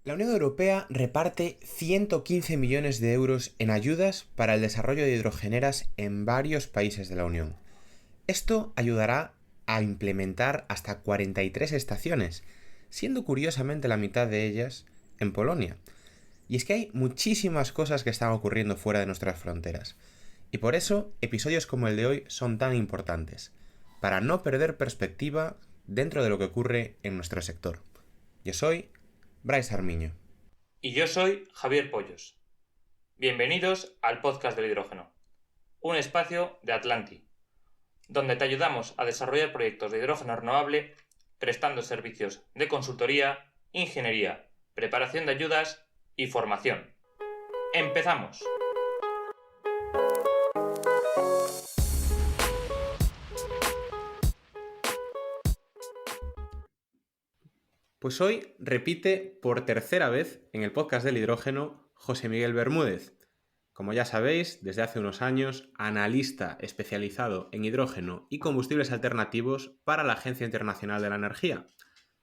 La Unión Europea reparte 115 millones de euros en ayudas para el desarrollo de hidrogeneras en varios países de la Unión. Esto ayudará a implementar hasta 43 estaciones, siendo curiosamente la mitad de ellas en Polonia. Y es que hay muchísimas cosas que están ocurriendo fuera de nuestras fronteras. Y por eso, episodios como el de hoy son tan importantes, para no perder perspectiva dentro de lo que ocurre en nuestro sector. Yo soy Bryce Armiño. Y yo soy Javier Pollos. Bienvenidos al podcast del hidrógeno, un espacio de Atlanti, donde te ayudamos a desarrollar proyectos de hidrógeno renovable prestando servicios de consultoría, ingeniería, preparación de ayudas y formación. ¡Empezamos! Pues hoy repite por tercera vez en el podcast del hidrógeno José Miguel Bermúdez. Como ya sabéis, desde hace unos años, analista especializado en hidrógeno y combustibles alternativos para la Agencia Internacional de la Energía.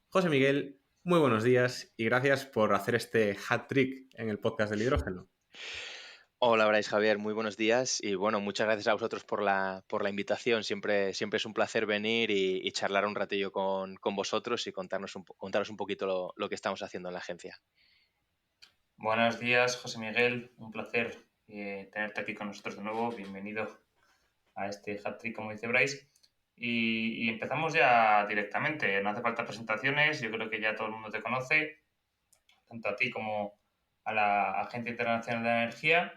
José Miguel, muy buenos días y gracias por hacer este hat trick en el podcast del hidrógeno. Hola, Brais Javier, muy buenos días y bueno, muchas gracias a vosotros por la invitación. Siempre es un placer venir y charlar un ratillo con vosotros y contaros un poquito lo que estamos haciendo en la agencia. Buenos días, José Miguel. Un placer tenerte aquí con nosotros de nuevo. Bienvenido a este hat-trick, como dice Bryce. Y empezamos ya directamente. No hace falta presentaciones. Yo creo que ya todo el mundo te conoce, tanto a ti como a la Agencia Internacional de la Energía.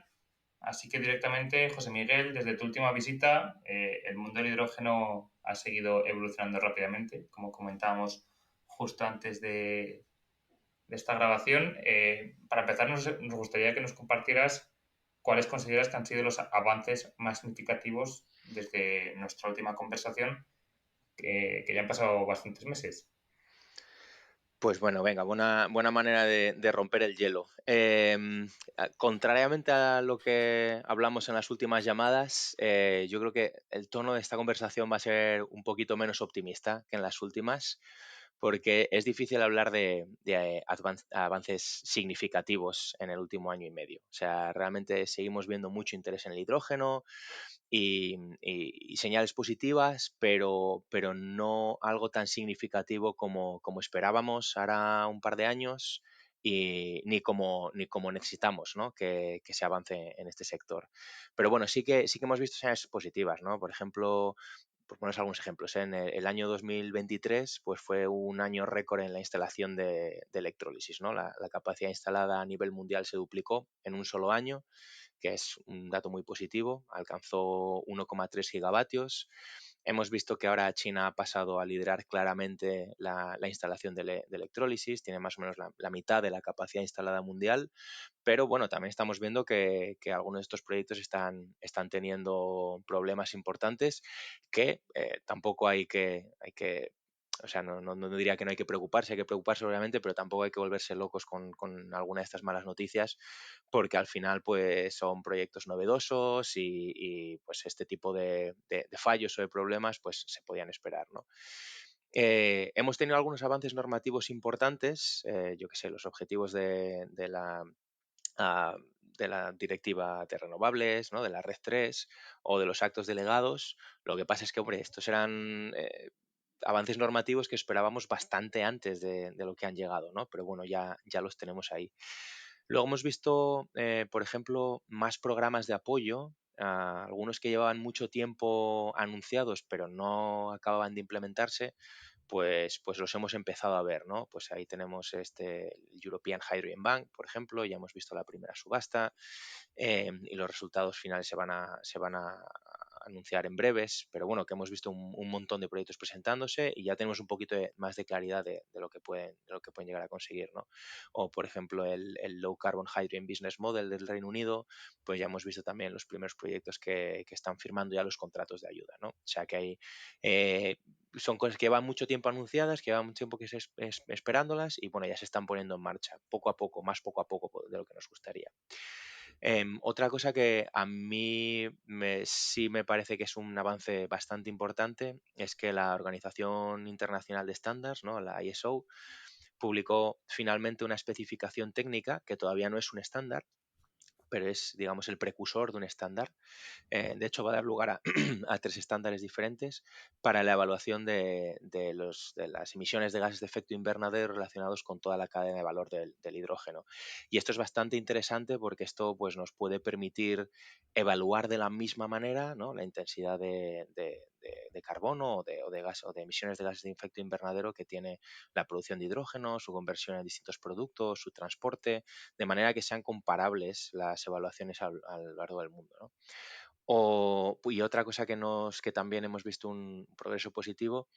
Así que directamente, José Miguel, desde tu última visita, el mundo del hidrógeno ha seguido evolucionando rápidamente, como comentábamos justo antes de esta grabación. Para empezar, nos gustaría que nos compartieras cuáles consideras que han sido los avances más significativos desde nuestra última conversación, que ya han pasado bastantes meses. Pues bueno, venga, buena manera de romper el hielo. Contrariamente a lo que hablamos en las últimas llamadas, yo creo que el tono de esta conversación va a ser un poquito menos optimista que en las últimas, porque es difícil hablar de avances significativos en el último año y medio. O sea, realmente seguimos viendo mucho interés en el hidrógeno, y señales positivas, pero no algo tan significativo como esperábamos ahora un par de años y ni como necesitamos, ¿no? que se avance en este sector. Pero bueno, sí que hemos visto señales positivas, ¿no? Por ejemplo, por poner algunos ejemplos, en el año 2023 pues fue un año récord en la instalación de electrólisis, ¿no? La capacidad instalada a nivel mundial se duplicó en un solo año, que es un dato muy positivo, alcanzó 1,3 gigavatios. Hemos visto que ahora China ha pasado a liderar claramente la instalación de electrólisis, tiene más o menos la mitad de la capacidad instalada mundial, pero bueno, también estamos viendo que algunos de estos proyectos están teniendo problemas importantes que tampoco hay que o sea, no diría que no hay que preocuparse obviamente, pero tampoco hay que volverse locos con alguna de estas malas noticias, porque al final pues son proyectos novedosos pues este tipo de fallos o de problemas pues se podían esperar, ¿no? Hemos tenido algunos avances normativos importantes, yo que sé, los objetivos de la directiva de renovables, ¿no? De la Red 3 o de los actos delegados. Lo que pasa es que, hombre, estos eran avances normativos que esperábamos bastante antes de lo que han llegado, ¿no? Pero bueno, ya los tenemos ahí. Luego hemos visto, por ejemplo, más programas de apoyo, algunos que llevaban mucho tiempo anunciados, pero no acababan de implementarse, pues los hemos empezado a ver, ¿no? Pues ahí tenemos el European Hydrogen Bank, por ejemplo, ya hemos visto la primera subasta, y los resultados finales se van a anunciar en breves, pero bueno, que hemos visto un montón de proyectos presentándose y ya tenemos un poquito más de claridad de lo que pueden llegar a conseguir, ¿no? O, por ejemplo, el Low Carbon Hydrogen Business Model del Reino Unido, pues ya hemos visto también los primeros proyectos que están firmando ya los contratos de ayuda, ¿no? O sea que hay eh, son cosas que llevan mucho tiempo anunciadas, que llevan mucho tiempo esperándolas y bueno, ya se están poniendo en marcha, poco a poco, más poco a poco de lo que nos gustaría. Otra cosa que a mí sí me parece que es un avance bastante importante es que la Organización Internacional de Estándares, ¿no? La ISO, publicó finalmente una especificación técnica que todavía no es un estándar, pero es, digamos, el precursor de un estándar. De hecho, va a dar lugar a, a 3 estándares diferentes para la evaluación de las emisiones de gases de efecto invernadero relacionados con toda la cadena de valor del hidrógeno. Y esto es bastante interesante porque esto, pues, nos puede permitir evaluar de la misma manera, ¿no?, la intensidad de carbono o de gas, o de emisiones de gases de efecto invernadero que tiene la producción de hidrógeno, su conversión en distintos productos, su transporte, de manera que sean comparables las evaluaciones a lo largo del mundo, ¿no? Y otra cosa que también hemos visto un progreso positivo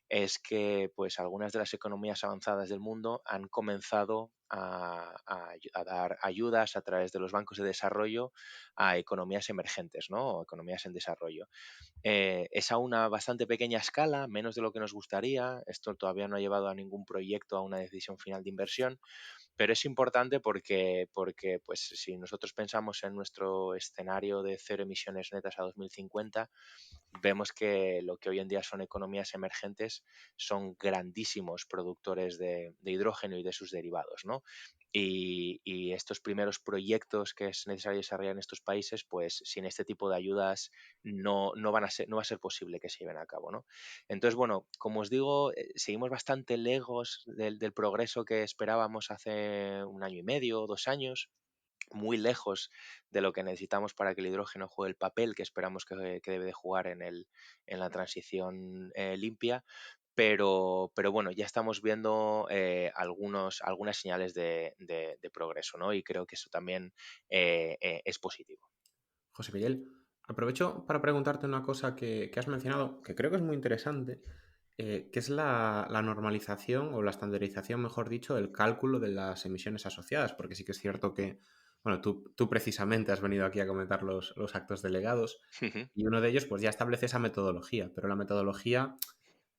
es que, pues, algunas de las economías avanzadas del mundo han comenzado a dar ayudas a través de los bancos de desarrollo a economías emergentes, ¿no?, o economías en desarrollo. Es a una bastante pequeña escala, menos de lo que nos gustaría. Esto todavía no ha llevado a ningún proyecto a una decisión final de inversión, pero es importante porque, pues, si nosotros pensamos en nuestro escenario de cero emisiones netas a 2050, vemos que lo que hoy en día son economías emergentes son grandísimos productores de hidrógeno y de sus derivados, ¿no? Y estos primeros proyectos que es necesario desarrollar en estos países, pues sin este tipo de ayudas no va a ser posible que se lleven a cabo, ¿no? Entonces, bueno, como os digo, seguimos bastante lejos del progreso que esperábamos hace un año y medio, 2 años, muy lejos de lo que necesitamos para que el hidrógeno juegue el papel que esperamos que debe de jugar en la transición limpia, pero bueno, ya estamos viendo algunas señales de progreso, ¿no? Y creo que eso también es positivo. José Miguel, aprovecho para preguntarte una cosa que has mencionado, que creo que es muy interesante, que es la normalización o la estandarización, mejor dicho, del cálculo de las emisiones asociadas, porque sí que es cierto que, bueno, tú precisamente has venido aquí a comentar los actos delegados y uno de ellos pues ya establece esa metodología, pero la metodología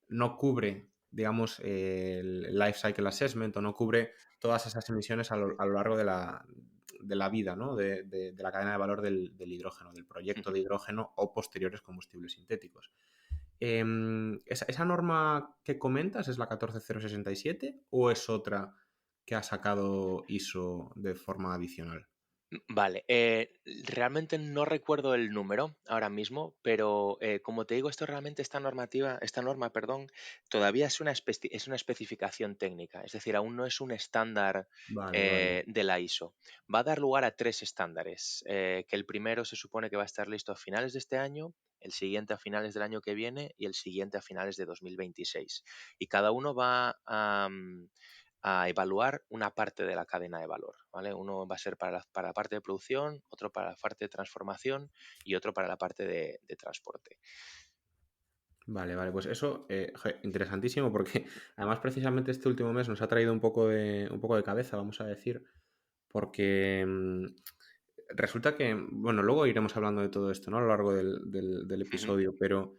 no cubre, digamos, el life cycle assessment o no cubre todas esas emisiones a lo largo de la vida, ¿no? De la cadena de valor del hidrógeno, del proyecto de hidrógeno o posteriores combustibles sintéticos. ¿Esa norma que comentas es la 14067 o es otra que ha sacado ISO de forma adicional? Vale, realmente no recuerdo el número ahora mismo, pero como te digo, esta norma, perdón, todavía es una especificación técnica, es decir, aún no es un estándar Vale, vale. de la ISO. Va a dar lugar a 3 estándares, que el primero se supone que va a estar listo a finales de este año, el siguiente a finales del año que viene y el siguiente a finales de 2026. Y cada uno va a evaluar una parte de la cadena de valor, ¿vale? Uno va a ser para la parte de producción, otro para la parte de transformación y otro para la parte de transporte. Vale, vale, pues eso, interesantísimo porque además precisamente este último mes nos ha traído un poco de cabeza, vamos a decir, porque resulta que, bueno, luego iremos hablando de todo esto, ¿no? A lo largo del Ujú, episodio, pero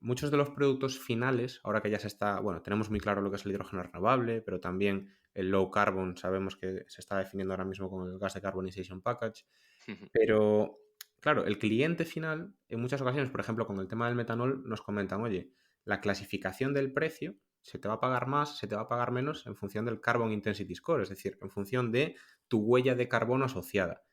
muchos de los productos finales, ahora que ya bueno, tenemos muy claro lo que es el hidrógeno renovable, pero también el low carbon, sabemos que se está definiendo ahora mismo con el Gas Decarbonization Package, ujú, pero claro, el cliente final, en muchas ocasiones, por ejemplo, con el tema del metanol, nos comentan, oye, la clasificación del precio se te va a pagar más, se te va a pagar menos en función del Carbon Intensity Score, es decir, en función de tu huella de carbono asociada.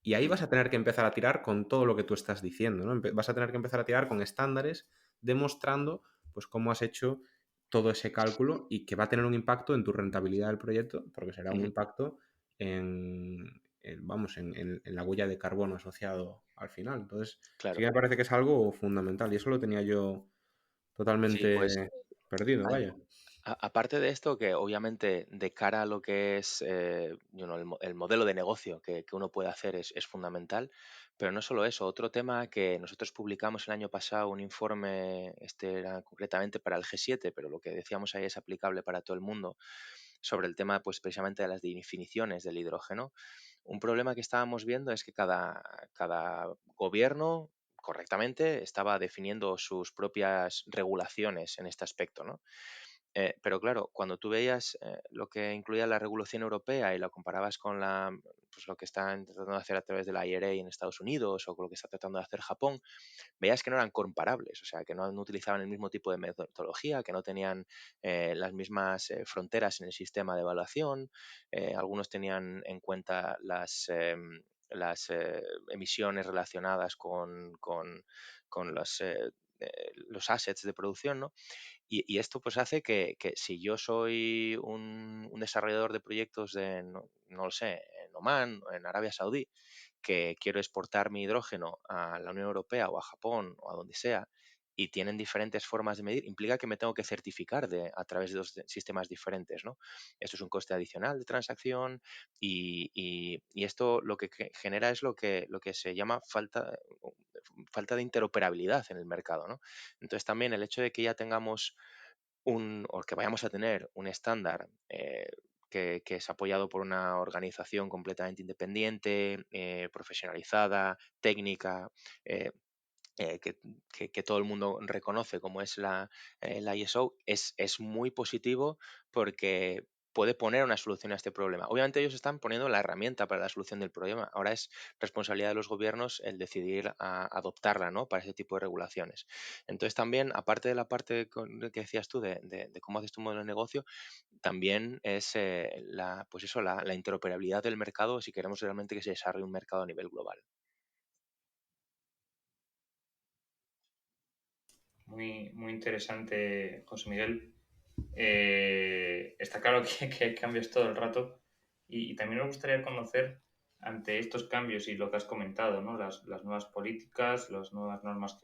Y ahí ujú, vas a tener que empezar a tirar con todo lo que tú estás diciendo, ¿no? Vas a tener que empezar a tirar con estándares demostrando pues cómo has hecho todo ese cálculo y que va a tener un impacto en tu rentabilidad del proyecto, porque será un ujú. impacto en la huella de carbono asociado al final. Entonces, sí Claro, que me parece que es algo fundamental y eso lo tenía yo sí, pues totalmente perdido, al- vaya. aparte de esto, que obviamente de cara a lo que es el modelo de negocio que uno puede hacer es fundamental, pero no solo eso, otro tema que nosotros publicamos el año pasado, un informe, este era concretamente para el G7, pero lo que decíamos ahí es aplicable para todo el mundo, sobre el tema pues precisamente de las definiciones del hidrógeno. Un problema que estábamos viendo es que cada gobierno correctamente estaba definiendo sus propias regulaciones en este aspecto, ¿no? Pero claro, cuando tú veías lo que incluía la regulación europea y lo comparabas con pues lo que están tratando de hacer a través de la IRA en Estados Unidos o con lo que está tratando de hacer Japón, veías que no eran comparables, o sea, que no utilizaban el mismo tipo de metodología, que no tenían las mismas fronteras en el sistema de evaluación, algunos tenían en cuenta las emisiones relacionadas con los assets de producción, ¿no? Y esto pues hace que si yo soy un desarrollador de proyectos no lo sé, en Oman o en Arabia Saudí, que quiero exportar mi hidrógeno a la Unión Europea o a Japón o a donde sea, y tienen diferentes formas de medir, implica que me tengo que certificar a través de dos sistemas diferentes, ¿no? Esto es un coste adicional de transacción y esto lo que genera es lo que se llama falta de interoperabilidad en el mercado, ¿no? Entonces también el hecho de que ya tengamos o que vayamos a tener un estándar que es apoyado por una organización completamente independiente, profesionalizada, técnica, eh, que todo el mundo reconoce como es la ISO, es muy positivo porque puede poner una solución a este problema. Obviamente ellos están poniendo la herramienta para la solución del problema. Ahora es responsabilidad de los gobiernos el decidir adoptarla, ¿no? Para ese tipo de regulaciones. Entonces también, aparte de la parte que decías tú de cómo haces tu modelo de negocio, también es pues eso, la interoperabilidad del mercado si queremos realmente que se desarrolle un mercado a nivel global. Muy, muy interesante, José Miguel. Está claro que hay cambios todo el rato y también me gustaría conocer ante estos cambios y lo que has comentado, ¿no? Las nuevas políticas, las nuevas normas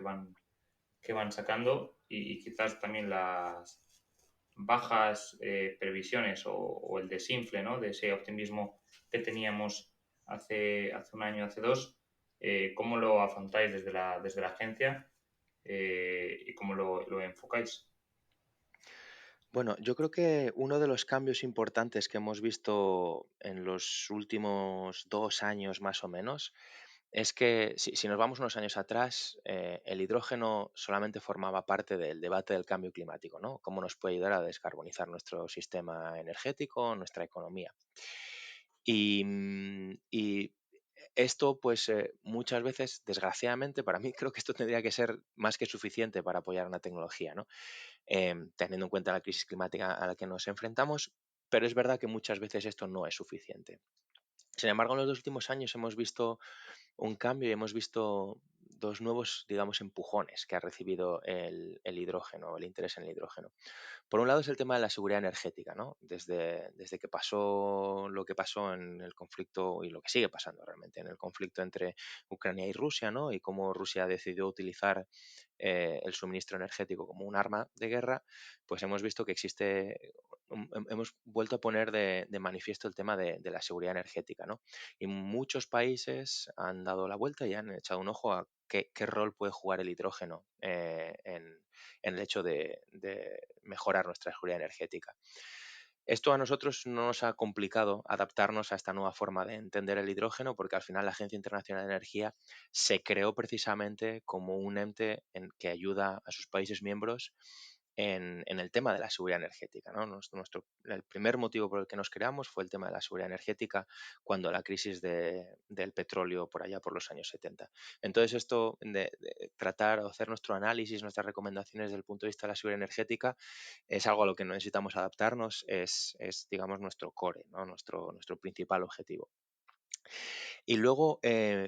que van sacando y quizás también las bajas previsiones o el desinfle, ¿no? De ese optimismo que teníamos hace un año, hace dos. ¿Cómo lo afrontáis desde la agencia y cómo lo enfocáis? Bueno, yo creo que uno de los cambios importantes que hemos visto en los últimos 2 años más o menos es que si nos vamos unos años atrás, el hidrógeno solamente formaba parte del debate del cambio climático, ¿no? Cómo nos puede ayudar a descarbonizar nuestro sistema energético, nuestra economía. Y esto, pues muchas veces, desgraciadamente, para mí creo que esto tendría que ser más que suficiente para apoyar una tecnología, ¿no? Teniendo en cuenta la crisis climática a la que nos enfrentamos, pero es verdad que muchas veces esto no es suficiente. Sin embargo, en los 2 últimos años hemos visto un cambio y hemos visto dos nuevos, digamos, empujones que ha recibido el hidrógeno, el interés en el hidrógeno. Por un lado es el tema de la seguridad energética, ¿no? Desde que pasó lo que pasó en el conflicto y lo que sigue pasando realmente en el conflicto entre Ucrania y Rusia, ¿no? Y cómo Rusia decidió utilizar el suministro energético como un arma de guerra, pues hemos visto que hemos vuelto a poner de manifiesto el tema de la seguridad energética, ¿no? Y muchos países han dado la vuelta y han echado un ojo a qué rol puede jugar el hidrógeno en el hecho de mejorar nuestra seguridad energética. Esto a nosotros no nos ha complicado adaptarnos a esta nueva forma de entender el hidrógeno porque al final la Agencia Internacional de Energía se creó precisamente como un ente que ayuda a sus países miembros en el tema de la seguridad energética, ¿no? El primer motivo por el que nos creamos fue el tema de la seguridad energética cuando la crisis del petróleo por allá por los años 70. Entonces esto de tratar o hacer nuestro análisis, nuestras recomendaciones desde el punto de vista de la seguridad energética es algo a lo que no necesitamos adaptarnos, es digamos, nuestro core, ¿no? Nuestro principal objetivo. Y luego,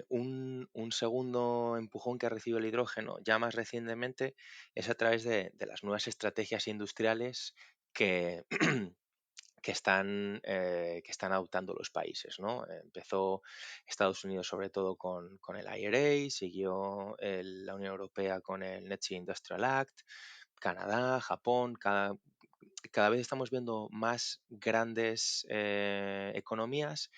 un segundo empujón que ha recibido el hidrógeno ya más recientemente es a través de las nuevas estrategias industriales que, que están adoptando los países, ¿no? Empezó Estados Unidos sobre todo con el IRA, siguió la Unión Europea con el Net Zero Industrial Act, Canadá, Japón, cada vez estamos viendo más grandes economías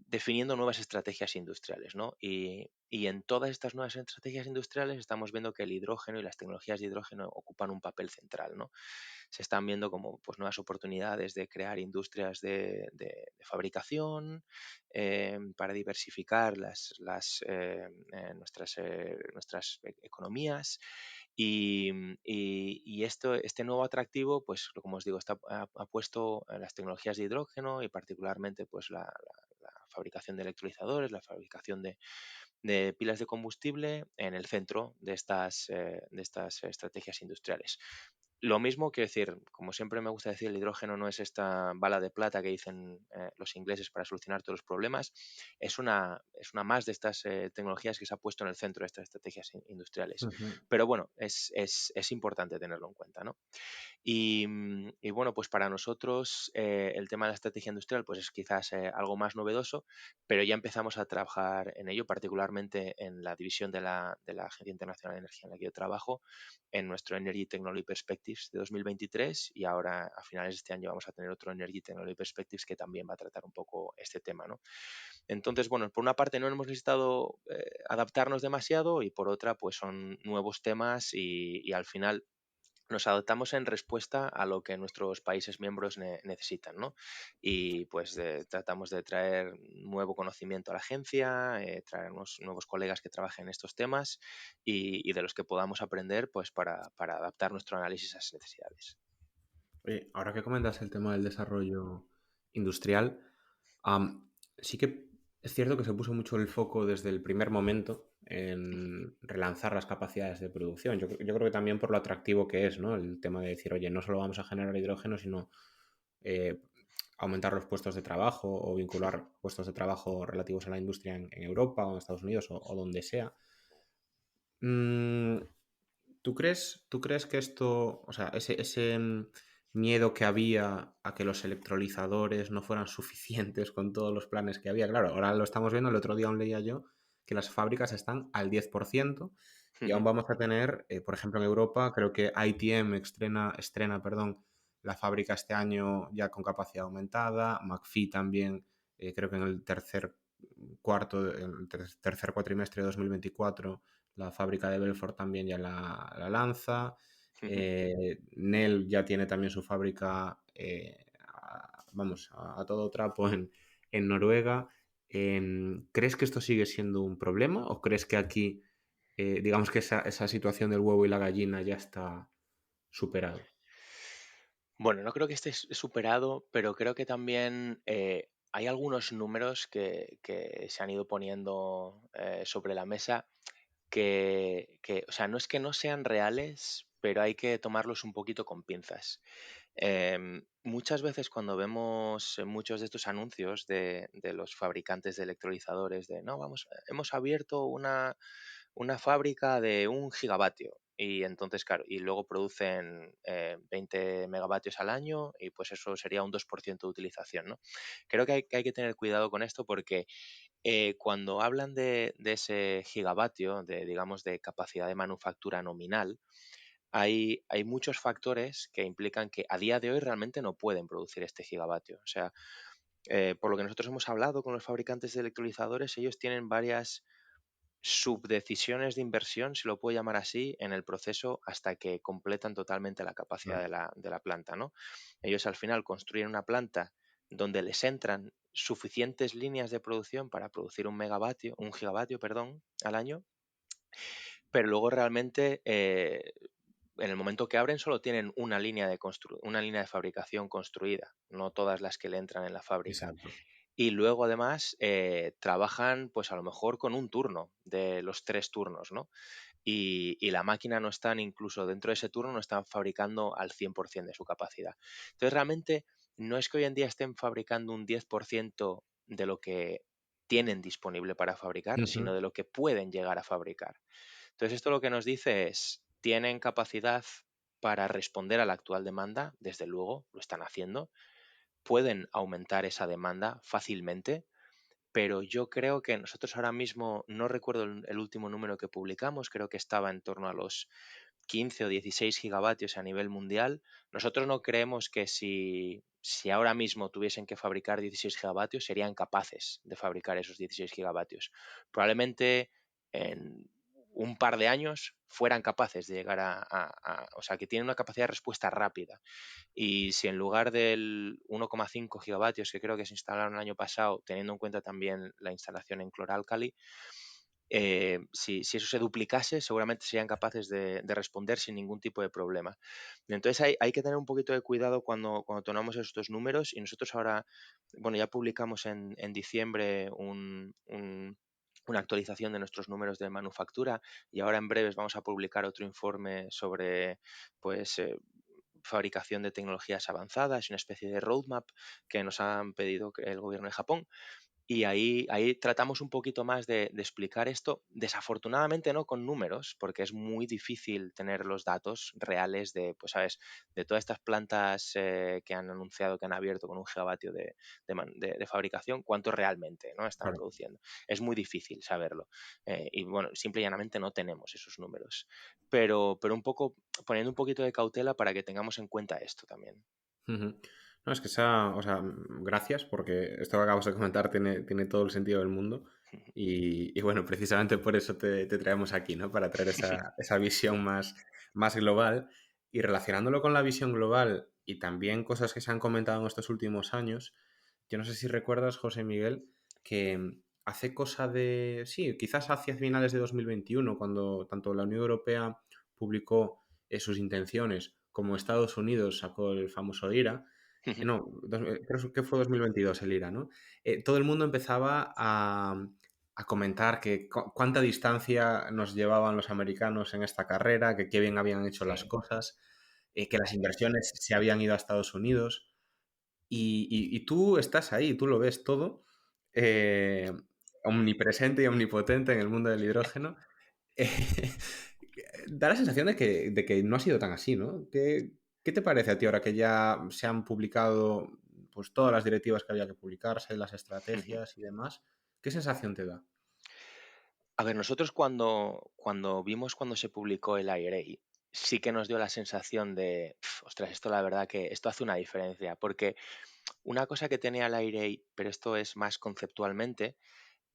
definiendo nuevas estrategias industriales, ¿no? Y en todas estas nuevas estrategias industriales estamos viendo que el hidrógeno y las tecnologías de hidrógeno ocupan un papel central, ¿no? Se están viendo como pues, nuevas oportunidades de crear industrias de fabricación para diversificar nuestras economías y este nuevo atractivo, pues como os digo, ha puesto las tecnologías de hidrógeno y particularmente pues la fabricación de electrolizadores, la fabricación de pilas de combustible en el centro de estas estrategias industriales. Lo mismo, quiero decir, como siempre me gusta decir, el hidrógeno no es esta bala de plata que dicen los ingleses para solucionar todos los problemas, es una más de estas tecnologías que se ha puesto en el centro de estas estrategias industriales. Ujú. Pero bueno, es importante tenerlo en cuenta, ¿no? Y bueno, pues para nosotros el tema de la estrategia industrial pues es quizás algo más novedoso, pero ya empezamos a trabajar en ello, particularmente en la división de la Agencia Internacional de Energía en la que yo trabajo, en nuestro Energy Technology Perspectives de 2023, y ahora a finales de este año vamos a tener otro Energy Technology Perspectives que también va a tratar un poco este tema, ¿no? Entonces, bueno, por una parte no hemos necesitado adaptarnos demasiado y por otra pues son nuevos temas y al final nos adaptamos en respuesta a lo que nuestros países miembros necesitan, ¿no? Y pues tratamos de traer nuevo conocimiento a la agencia, traernos nuevos colegas que trabajen en estos temas y de los que podamos aprender pues para adaptar nuestro análisis a esas necesidades. Oye, ahora que comentas el tema del desarrollo industrial, sí que es cierto que se puso mucho el foco desde el primer momento en relanzar las capacidades de producción. Yo creo que también por lo atractivo que es, ¿no? El tema de decir, oye, no solo vamos a generar hidrógeno, sino eh, aumentar los puestos de trabajo o vincular puestos de trabajo relativos a la industria en Europa o en Estados Unidos o donde sea. Mm, tú crees que esto, o sea, ese miedo que había a que los electrolizadores no fueran suficientes con todos los planes que había? Claro, ahora lo estamos viendo, el otro día aún leía yo que las fábricas están al 10% y aún vamos a tener, por ejemplo, en Europa, creo que ITM estrena, perdón, la fábrica este año ya con capacidad aumentada, McPhy también, creo que en el tercer cuatrimestre de 2024 la fábrica de Belfort también ya la lanza. Nel ya tiene también su fábrica, a todo trapo en Noruega. ¿Crees que esto sigue siendo un problema o crees que aquí, digamos que esa situación del huevo y la gallina ya está superado? Bueno, no creo que esté superado, pero creo que también hay algunos números que se han ido poniendo sobre la mesa o sea, no es que no sean reales, pero hay que tomarlos un poquito con pinzas. Muchas veces cuando vemos muchos de estos anuncios de los fabricantes de electrolizadores de, no, vamos, hemos abierto una fábrica de 1 gigavatio. Y entonces, claro, y luego producen 20 megavatios al año y pues eso sería un 2% de utilización, ¿no? Creo que hay que tener cuidado con esto porque cuando hablan de ese gigavatio, digamos, de capacidad de manufactura nominal, hay muchos factores que implican que a día de hoy realmente no pueden producir este gigavatio. O sea, por lo que nosotros hemos hablado con los fabricantes de electrolizadores, ellos tienen varias subdecisiones de inversión, si lo puedo llamar así, en el proceso hasta que completan totalmente la capacidad Vale. de la planta, ¿no? Ellos al final construyen una planta donde les entran suficientes líneas de producción para producir 1 gigavatio, perdón, al año, pero luego realmente en el momento que abren solo tienen una línea de fabricación construida, no todas las que le entran en la fábrica. Exacto. Y luego además trabajan pues a lo mejor con un turno de los 3 turnos, ¿no? Y la máquina no están, incluso dentro de ese turno, no están fabricando al 100% de su capacidad. Entonces realmente no es que hoy en día estén fabricando un 10% de lo que tienen disponible para fabricar, sino Ujú. de lo que pueden llegar a fabricar. Entonces esto lo que nos dice es, tienen capacidad para responder a la actual demanda, desde luego, lo están haciendo, pueden aumentar esa demanda fácilmente, pero yo creo que nosotros ahora mismo, no recuerdo el último número que publicamos, creo que estaba en torno a los 15 o 16 gigavatios a nivel mundial. Nosotros no creemos que si ahora mismo tuviesen que fabricar 16 gigavatios, serían capaces de fabricar esos 16 gigavatios. Probablemente en un par de años fueran capaces de llegar o sea, que tienen una capacidad de respuesta rápida. Y si en lugar del 1,5 gigavatios que creo que se instalaron el año pasado, teniendo en cuenta también la instalación en cloralkali, si eso se duplicase, seguramente serían capaces de responder sin ningún tipo de problema. Entonces hay que tener un poquito de cuidado cuando tomamos estos números, y nosotros ahora, bueno, ya publicamos en diciembre una actualización de nuestros números de manufactura, y ahora en breves vamos a publicar otro informe sobre, pues, fabricación de tecnologías avanzadas, una especie de roadmap que nos han pedido el gobierno de Japón. Y ahí tratamos un poquito más de explicar esto, desafortunadamente no con números, porque es muy difícil tener los datos reales de, pues sabes, de todas estas plantas que han anunciado que han abierto con 1 gigavatio de fabricación, cuánto realmente, ¿no?, están Claro. produciendo. Es muy difícil saberlo. Y bueno, simple y llanamente no tenemos esos números. Pero un poco, poniendo un poquito de cautela para que tengamos en cuenta esto también. Ujú. No, es que esa, o sea, gracias, porque esto que acabas de comentar tiene todo el sentido del mundo. Y bueno, precisamente por eso te traemos aquí, ¿no? Para traer esa visión más global. Y relacionándolo con la visión global y también cosas que se han comentado en estos últimos años, yo no sé si recuerdas, José Miguel, que hace cosa de, sí, quizás hacia finales de 2021, cuando tanto la Unión Europea publicó sus intenciones, como Estados Unidos sacó el famoso IRA, no, creo que fue 2022 el IRA, ¿no? Todo el mundo empezaba a comentar que cuánta distancia nos llevaban los americanos en esta carrera, que qué bien habían hecho las Sí. cosas, que las inversiones se habían ido a Estados Unidos. Y tú estás ahí, tú lo ves todo, eh, omnipresente y omnipotente en el mundo del hidrógeno. Eh, Da la sensación de que no ha sido tan así, ¿no? ¿Qué te parece a ti ahora que ya se han publicado pues, todas las directivas que había que publicarse, las estrategias y demás? ¿Qué sensación te da? A ver, nosotros cuando vimos cuando se publicó el IRA, sí que nos dio la sensación de, ostras, esto la verdad que esto hace una diferencia, porque una cosa que tenía el IRA, pero esto es más conceptualmente,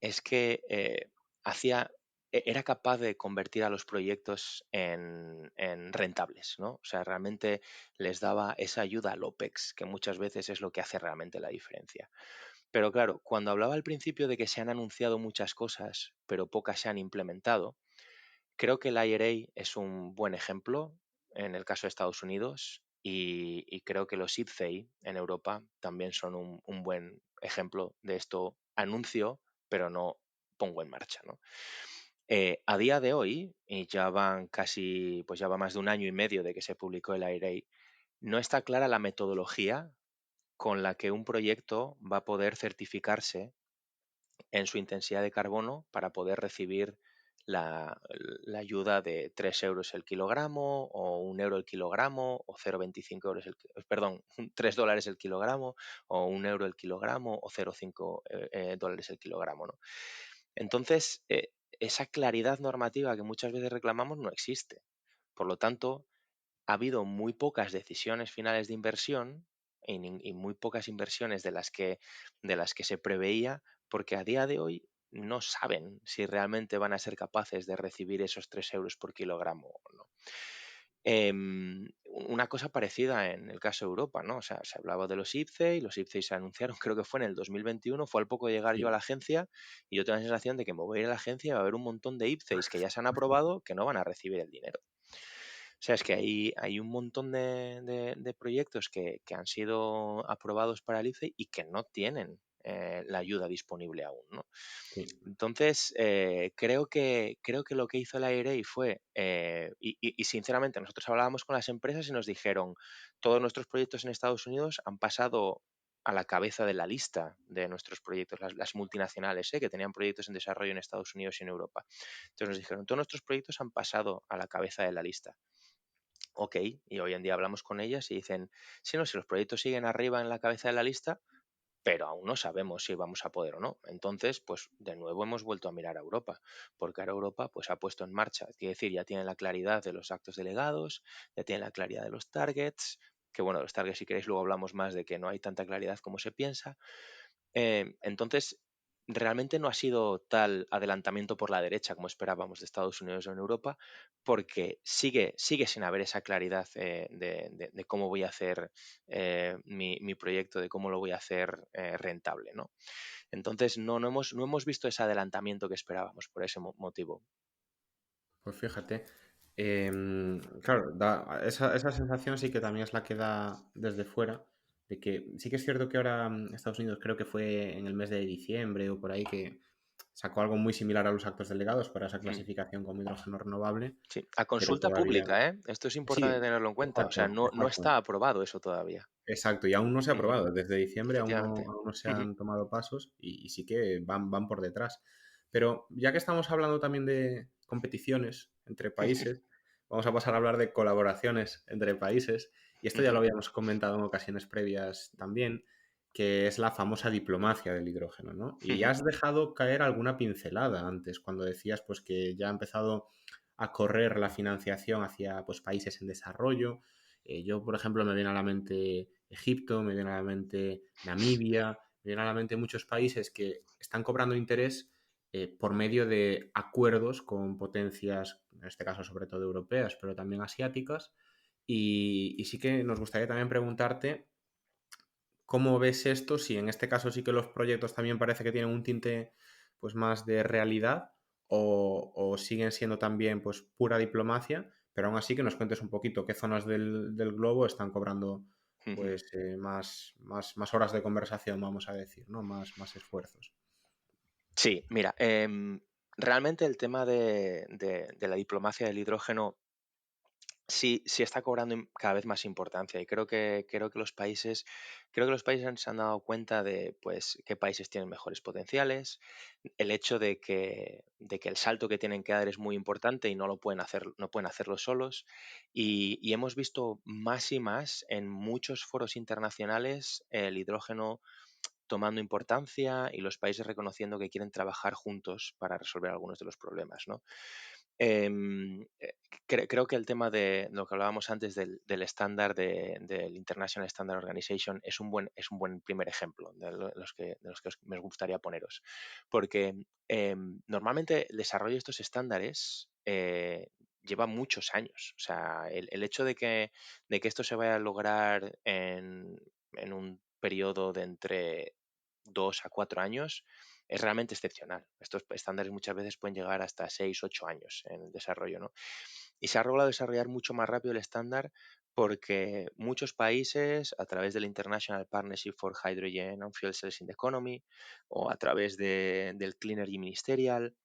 es que hacía, era capaz de convertir a los proyectos en rentables, ¿no? O sea, realmente les daba esa ayuda al OPEX, que muchas veces es lo que hace realmente la diferencia. Pero claro, cuando hablaba al principio de que se han anunciado muchas cosas, pero pocas se han implementado, creo que el IRA es un buen ejemplo en el caso de Estados Unidos, y creo que los IPCEI en Europa también son un buen ejemplo de esto: anuncio, pero no pongo en marcha, ¿no? A día de hoy, y ya van casi, pues ya va más de 1 año y medio de que se publicó el IRA, no está clara la metodología con la que un proyecto va a poder certificarse en su intensidad de carbono para poder recibir la ayuda de 3 euros el kilogramo, o 1 euro el kilogramo, o 0,25 euros perdón, $3 el kilogramo, o 1 euro el kilogramo, o 0,5 dólares el kilogramo, ¿no? Entonces, esa claridad normativa que muchas veces reclamamos no existe. Por lo tanto, ha habido muy pocas decisiones finales de inversión, y muy pocas inversiones de las que se preveía, porque a día de hoy no saben si realmente van a ser capaces de recibir esos 3 euros por kilogramo o no. Una cosa parecida en el caso de Europa, ¿no? O sea, se hablaba de los IPCEI, los IPCEI se anunciaron, creo que fue en el 2021, fue al poco de llegar yo a Sí. la agencia, y yo tengo la sensación de que me voy a ir a la agencia y va a haber un montón de IPCEIs que ya se han aprobado que no van a recibir el dinero. O sea, es que hay un montón de proyectos que han sido aprobados para el IFE y que no tienen la ayuda disponible aún, ¿no? Sí. Entonces, creo que lo que hizo la IRA fue, y sinceramente, nosotros hablábamos con las empresas y nos dijeron: todos nuestros proyectos en Estados Unidos han pasado a la cabeza de la lista de nuestros proyectos, las multinacionales, que tenían proyectos en desarrollo en Estados Unidos y en Europa. Entonces nos dijeron: todos nuestros proyectos han pasado a la cabeza de la lista. Ok, y hoy en día hablamos con ellas y dicen: sí, no, si los proyectos siguen arriba en la cabeza de la lista, pero aún no sabemos si vamos a poder o no. Entonces, pues de nuevo hemos vuelto a mirar a Europa, porque ahora Europa pues ha puesto en marcha, quiere decir, ya tiene la claridad de los actos delegados, ya tiene la claridad de los targets, que bueno, los targets, si queréis luego hablamos más, de que no hay tanta claridad como se piensa. Entonces, realmente no ha sido tal adelantamiento por la derecha como esperábamos de Estados Unidos o en Europa, porque sigue sin haber esa claridad de cómo voy a hacer mi proyecto, de cómo lo voy a hacer rentable, ¿no? Entonces, no hemos visto ese adelantamiento que esperábamos por ese motivo. Pues fíjate, claro, esa sensación sí que también es la que da desde fuera, de que sí que es cierto que ahora Estados Unidos, creo que fue en el mes de diciembre o por ahí, que sacó algo muy similar a los actos delegados para esa Mm. clasificación como hidrógeno renovable, Sí, a pero consulta todavía... pública, ¿eh? Esto es Sí, importante tenerlo en cuenta. O sea, exacto, no exacto. está aprobado eso todavía. Exacto, y aún no se ha Ujú. aprobado. Desde diciembre Efectivamente. aún no se Ujú, han tomado pasos y sí que van por detrás. Pero ya que estamos hablando también de competiciones entre países, vamos a pasar a hablar de colaboraciones entre países. Y esto ya lo ujú, habíamos comentado en ocasiones previas también, que es la famosa diplomacia del hidrógeno, ¿no? Y ya ujú. has dejado caer alguna pincelada antes, cuando decías pues que ya ha empezado a correr la financiación hacia pues, países en desarrollo. Yo, por ejemplo, me viene a la mente Egipto, me viene a la mente Namibia, me viene a la mente muchos países que están cobrando interés por medio de acuerdos con potencias, en este caso sobre todo europeas, pero también asiáticas. Y sí que nos gustaría también preguntarte cómo ves esto, si en este caso sí que los proyectos también parece que tienen un tinte pues más de realidad o siguen siendo también pues pura diplomacia, pero aún así que nos cuentes un poquito qué zonas del globo están cobrando Ujú. pues más horas de conversación, vamos a decir, ¿no? Más esfuerzos. Sí, mira, realmente el tema de la diplomacia del hidrógeno sí está cobrando cada vez más importancia y creo que los países se han dado cuenta de pues qué países tienen mejores potenciales, el hecho de que el salto que tienen que dar es muy importante y no pueden hacerlo solos. Y hemos visto más y más en muchos foros internacionales el hidrógeno tomando importancia y los países reconociendo que quieren trabajar juntos para resolver algunos de los problemas, ¿no? Em, eh, creo que el tema de lo que hablábamos antes del estándar del International Standard Organization es un buen primer ejemplo de los que me gustaría poneros. Porque normalmente el desarrollo de estos estándares lleva muchos años. O sea, el hecho de que esto se vaya a lograr en un periodo de entre 2 a 4 años es realmente excepcional. Estos estándares muchas veces pueden llegar hasta 6 u 8 años en el desarrollo, ¿no? Y se ha logrado desarrollar mucho más rápido el estándar porque muchos países, a través del International Partnership for Hydrogen and Fuel Cells in the Economy o a través del Clean Energy Ministerial,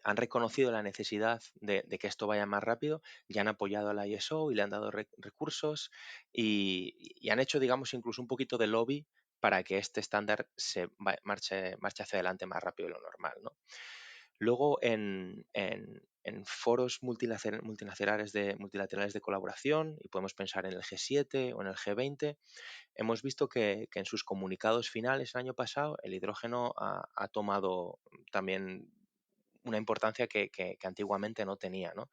han reconocido la necesidad de que esto vaya más rápido y han apoyado a la ISO y le han dado recursos y han hecho, digamos, incluso un poquito de lobby para que este estándar marche hacia adelante más rápido de lo normal, ¿no? Luego, en foros multilaterales de colaboración, y podemos pensar en el G7 o en el G20, hemos visto que en sus comunicados finales el año pasado el hidrógeno ha tomado también una importancia que antiguamente no tenía, ¿no?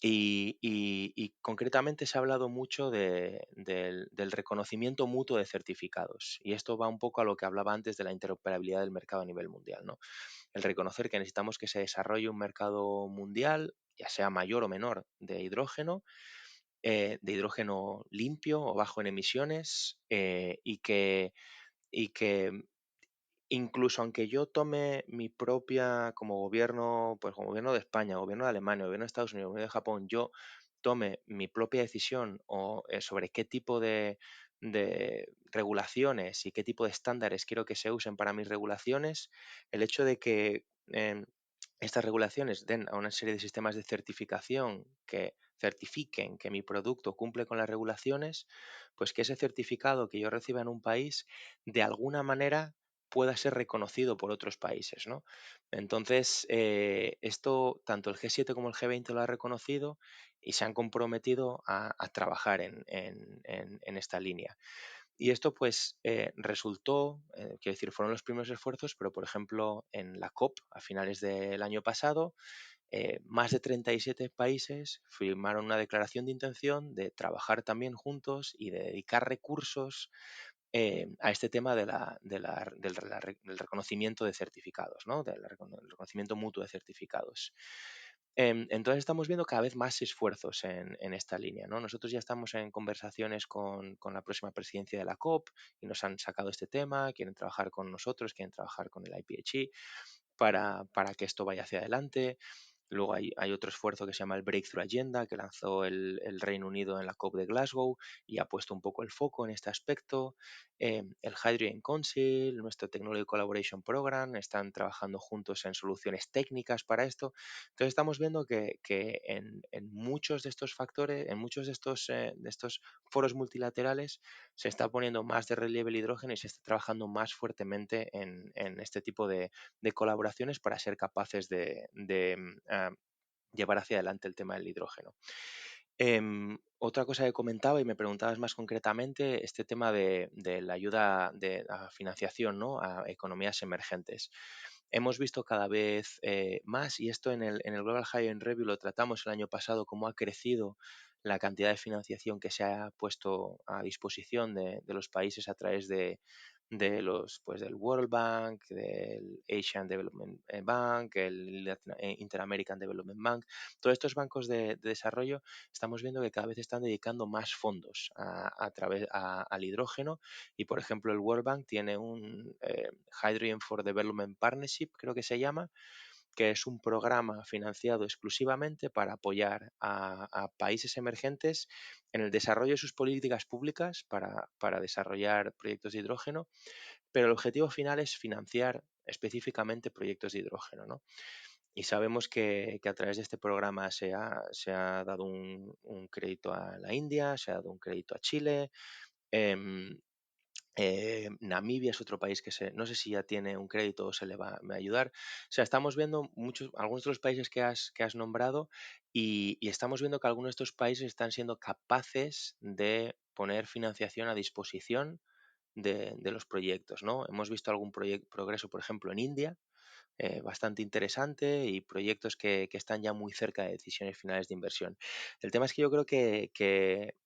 Y concretamente se ha hablado mucho del reconocimiento mutuo de certificados. Y esto va un poco a lo que hablaba antes de la interoperabilidad del mercado a nivel mundial, ¿no? El reconocer que necesitamos que se desarrolle un mercado mundial, ya sea mayor o menor, de hidrógeno limpio o bajo en emisiones, y que incluso aunque yo tome mi propia, como gobierno, pues como gobierno de España, gobierno de Alemania, gobierno de Estados Unidos, gobierno de Japón, yo tome mi propia decisión sobre qué tipo de regulaciones y qué tipo de estándares quiero que se usen para mis regulaciones, el hecho de que estas regulaciones den a una serie de sistemas de certificación que certifiquen que mi producto cumple con las regulaciones, pues que ese certificado que yo reciba en un país, de alguna manera pueda ser reconocido por otros países, ¿no? Entonces, esto tanto el G7 como el G20 lo ha reconocido y se han comprometido a trabajar en esta línea. Y esto pues resultó, quiero decir, fueron los primeros esfuerzos, pero por ejemplo en la COP a finales del año pasado, más de 37 países firmaron una declaración de intención de trabajar también juntos y de dedicar recursos a este tema del reconocimiento de certificados, ¿no? Del reconocimiento mutuo de certificados. Entonces estamos viendo cada vez más esfuerzos en esta línea, ¿no? Nosotros ya estamos en conversaciones con la próxima presidencia de la COP y nos han sacado este tema, quieren trabajar con nosotros, quieren trabajar con el IPHE para que esto vaya hacia adelante. Luego hay otro esfuerzo que se llama el Breakthrough Agenda, que lanzó el Reino Unido en la COP de Glasgow y ha puesto un poco el foco en este aspecto. El Hydrogen Council, nuestro Technology Collaboration Program, están trabajando juntos en soluciones técnicas para esto. Entonces estamos viendo que en muchos de estos factores, en muchos de estos foros multilaterales, se está poniendo más de relieve el hidrógeno y se está trabajando más fuertemente en este tipo de colaboraciones para ser capaces de llevar hacia adelante el tema del hidrógeno. Otra cosa que comentaba y me preguntabas más concretamente, este tema de la ayuda de la financiación, ¿no? A economías emergentes. Hemos visto cada vez más, y esto en el Global Hydrogen Review lo tratamos el año pasado, cómo ha crecido la cantidad de financiación que se ha puesto a disposición de los países a través pues del World Bank, del Asian Development Bank, el Inter-American Development Bank. Todos estos bancos de desarrollo estamos viendo que cada vez están dedicando más fondos al hidrógeno y, por ejemplo, el World Bank tiene un Hydrogen for Development Partnership, creo que se llama, que es un programa financiado exclusivamente para apoyar a países emergentes en el desarrollo de sus políticas públicas para desarrollar proyectos de hidrógeno, pero el objetivo final es financiar específicamente proyectos de hidrógeno, ¿no? Y sabemos que a través de este programa se ha dado un crédito a la India, se ha dado un crédito a Chile. em, Namibia es otro país no sé si ya tiene un crédito o se le va a ayudar. O sea, estamos viendo algunos de los países que has nombrado y estamos viendo que algunos de estos países están siendo capaces de poner financiación a disposición de los proyectos, ¿no? Hemos visto algún progreso, por ejemplo, en India, bastante interesante y proyectos que están ya muy cerca de decisiones finales de inversión. El tema es que yo creo que